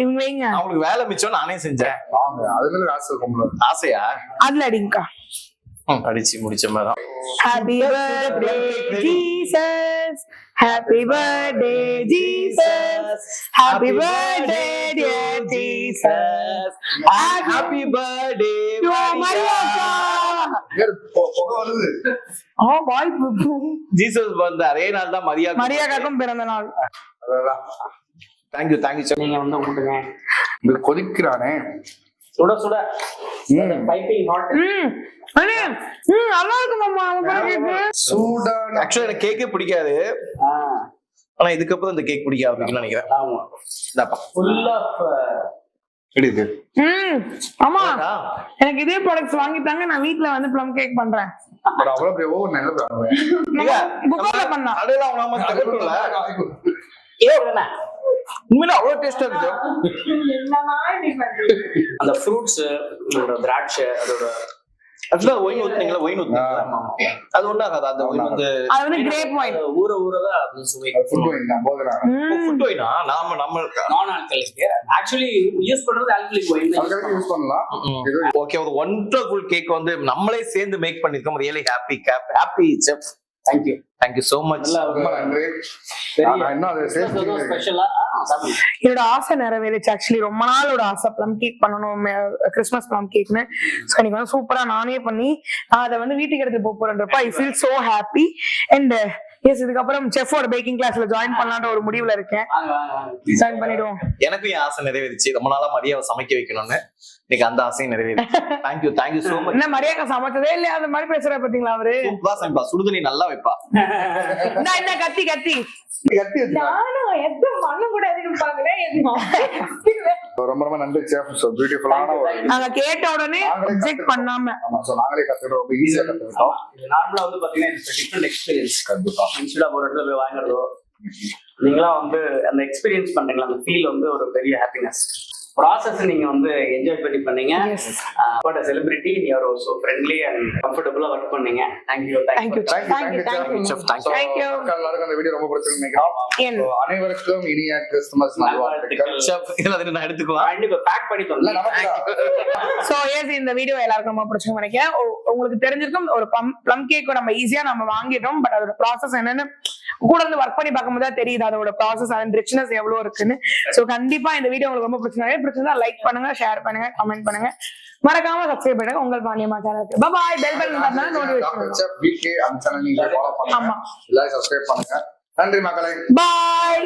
[SPEAKER 2] இவங்க வைங்க.
[SPEAKER 6] அவங்களுக்கு வேலை மிச்சம் நானே செஞ்சேன்.
[SPEAKER 1] வாங்க, அது மேல ஆசை இருக்கும்ல.
[SPEAKER 6] ஆசையா?
[SPEAKER 2] அதுல அடிங்கக்கா.
[SPEAKER 6] அடிச்சு முடிச்ச மாதிரி
[SPEAKER 2] Happy birthday Jesus, happy birthday Jesus, happy birthday dear Jesus,
[SPEAKER 6] happy birthday
[SPEAKER 2] to Mariaka.
[SPEAKER 1] புகை வருது.
[SPEAKER 2] வாய்ப்பு
[SPEAKER 6] ஜீசஸ் வந்த அதே நாள் தான்
[SPEAKER 2] மரியாக்காக்கும் பிறந்த நாள்.
[SPEAKER 6] Thank you sir.
[SPEAKER 3] நீங்க வந்து விட்டுங்க.
[SPEAKER 1] இது கொதிக்கிறானே.
[SPEAKER 3] சுட சுட பைப்பிங் ஹாட்.
[SPEAKER 2] அண்ணே, நல்லா இருக்கு மாமா
[SPEAKER 1] சூடான
[SPEAKER 6] ஆக்சுவலா எனக்கு கேக்கே பிடிக்காது, ஆனா இதுக்கப்புறம் இந்த கேக் பிடிக்க ஆரம்பிக்கும்னு நினைக்கிறேன்.
[SPEAKER 3] ஆமா,
[SPEAKER 6] இந்தாப்பா.
[SPEAKER 3] ஃபுல் ஆஃப்
[SPEAKER 1] எப்படி இது?
[SPEAKER 2] ஆமா எனக்கு இதே ப்ராடக்ட்ஸ் வாங்கி தாங்க, நான் வீட்ல வந்து ப்ளம் கேக் பண்றேன்.
[SPEAKER 1] பட் அவ்வளவு பெரிய ஓவர் நல்ல
[SPEAKER 2] குக்கர்ல பண்ணா
[SPEAKER 6] கடையில அவங்க தகவல்ல உண்மையில அவ்வளவு டேஸ்டா இருக்கு.
[SPEAKER 3] அந்த ஃப்ரூட்ஸ், திராட்சை, அதோட
[SPEAKER 6] ஆக்சுவலா ஒயின் ஊத்துனீங்களா? ஒயின் ஊத்துனீங்களா? அது ஒண்ணு ஆகாது. அந்த ஒயின் வந்து
[SPEAKER 2] அது வந்து கிரேப் ஒயின்.
[SPEAKER 3] ஊற ஊறதான் அது சுவை.
[SPEAKER 1] ஃபுட் ஒயின் தான் போதுறாங்க.
[SPEAKER 6] ஃபுட் ஒயினா? நம்ம
[SPEAKER 3] நான் ஆல்கலிக். ஆக்சுவலி யூஸ் பண்றது ஆல்கலிக் ஒயின் தான்
[SPEAKER 1] அதுக்கு யூஸ் பண்ணலாம்.
[SPEAKER 6] ஓகே, ஒரு ஒண்டர்ஃபுல் கேக் வந்து நம்மளே சேர்ந்து மேக் பண்ணிருக்கோம். Really happy chef. Thank you so much.
[SPEAKER 1] ரொம்ப நன்றி. நான் இன்னும் அதை சேர்த்து
[SPEAKER 3] ஸ்பெஷலா
[SPEAKER 2] என்னோட ஆசை நிறைவேறிச்சு. ஆக்சுவலி ரொம்ப நாளோட ஆசை ப்ளம் கேக் பண்ணணும், கிறிஸ்மஸ் ப்ளம் கேக்னு. ஸோ இன்னைக்கு வந்து சூப்பரா நானே பண்ணி அதை வந்து வீட்டுக்கு எடுத்து போறேன்றப்ப I feel so happy. And yes, இதுக்கப்புறம் செஃபோட பேக்கிங் கிளாஸ்ல ஜாயின் பண்ணலான்ற ஒரு முடிவுல இருக்கேன். ஜாயின் பண்ணிடுவோம்.
[SPEAKER 6] எனக்கும் என் ஆசை நிறைவேறிச்சு. ரொம்ப நாளா மரியாதை சமைக்க வைக்கணும்னு, இன்னைக்கு அந்த ஆசையும் நிறைவேறிச்சு. Thank you so much.
[SPEAKER 2] என்ன மரியாதை சமைச்சதே இல்லையா? அந்த மாதிரி பேசுற பாத்தீங்களா அவரு?
[SPEAKER 6] சூப்பரா சமைப்பா, சுடுதண்ணி நல்லா வைப்பா.
[SPEAKER 2] என்ன கத்தி கத்தி
[SPEAKER 1] கத்தி வச்சு
[SPEAKER 5] நானும் எதுவும் பண்ண கூடாதுன்னு பாக்குறேன்.
[SPEAKER 1] ரொம்ப ரொம்ப நன்றி செஃப். சோ பியூட்டிஃபுல்லான ஒரு
[SPEAKER 2] நாங்க கேட்ட உடனே ரிஜெக்ட் பண்ணாம.
[SPEAKER 1] ஆமா, சோ நாங்களே கத்துக்கிட்டோம். ரொம்ப ஈஸியா கத்துக்கிட்டோம்.
[SPEAKER 3] இது நார்மலா வந்து பாத்தீங்கன்னா இட்ஸ் டிஃபரெண்ட் எக்ஸ்பீரியன்ஸ். இன்ஸ்டா ஒரு இடத்துல போய் வாங்குறதோ, நீங்களா வந்து அந்த எக்ஸ்பீரியன்ஸ் பண்றீங்களா, அந்த ஃபீல் வந்து ஒரு பெரிய ஹாப்பினஸ். ப்ராசஸ் நீங்க வந்து என்ஜாய் பண்ணீங்க. பட் செலிபிரிட்டி நீ ஆர் ஆல்சோ ஃப்ரெண்ட்லி அண்ட் கம்ஃபர்டபுளா ஒர்க் பண்ணீங்க. தேங்க்யூ.
[SPEAKER 1] எல்லாருக்கும் அந்த வீடியோ ரொம்ப பிடிச்சிருக்கு நினைக்கிறேன். அனைவருக்கும் இனிய கிறிஸ்துமஸ் நல்வாழ்த்துக்கள்.
[SPEAKER 6] செஃப் இதுல நான் எடுத்துக்குவேன்.
[SPEAKER 3] கண்டிப்பா பேக் பண்ணி தரலாம்.
[SPEAKER 2] சோ எஸ், இந்த வீடியோ எல்லாருக்கும் ரொம்ப பிடிச்சிருக்கும் நினைக்கிறேன். உங்களுக்கு தெரிஞ்சிருக்கும், ஒரு ப்ளம் கேக் நம்ம ஈஸியா நம்ம வாங்கிட்டோம். பட் அதோட ப்ராசஸ் என்னன்னு கூட இருந்து ஒர்க் பண்ணி பார்க்கும்போது தான் தெரியுது அதோட ப்ராசஸ் அண்ட் ரிச்னஸ் எவ்வளவு இருக்குன்னு. சோ கண்டிப்பா இந்த வீடியோ உங்களுக்கு ரொம்ப பிடிச்சிருந்தா லைக் பண்ணுங்க, ஷேர் பண்ணுங்க, கமெண்ட் பண்ணுங்க, மறக்காம சப்ஸ்கிரைப் பண்ணுங்க உங்கள் பாண்டியம்மா சேனலுக்கு. பாய். பெல் பட்டன் தட்டினா நோட்டிஃபிகேஷன்.
[SPEAKER 1] வீக்கே அந்த சேனல் நீங்க ஃபாலோ பண்ணுங்க.
[SPEAKER 2] ஆமா,
[SPEAKER 1] எல்லாரும் சப்ஸ்கிரைப் பண்ணுங்க. நன்றி மக்களே.
[SPEAKER 2] பாய்.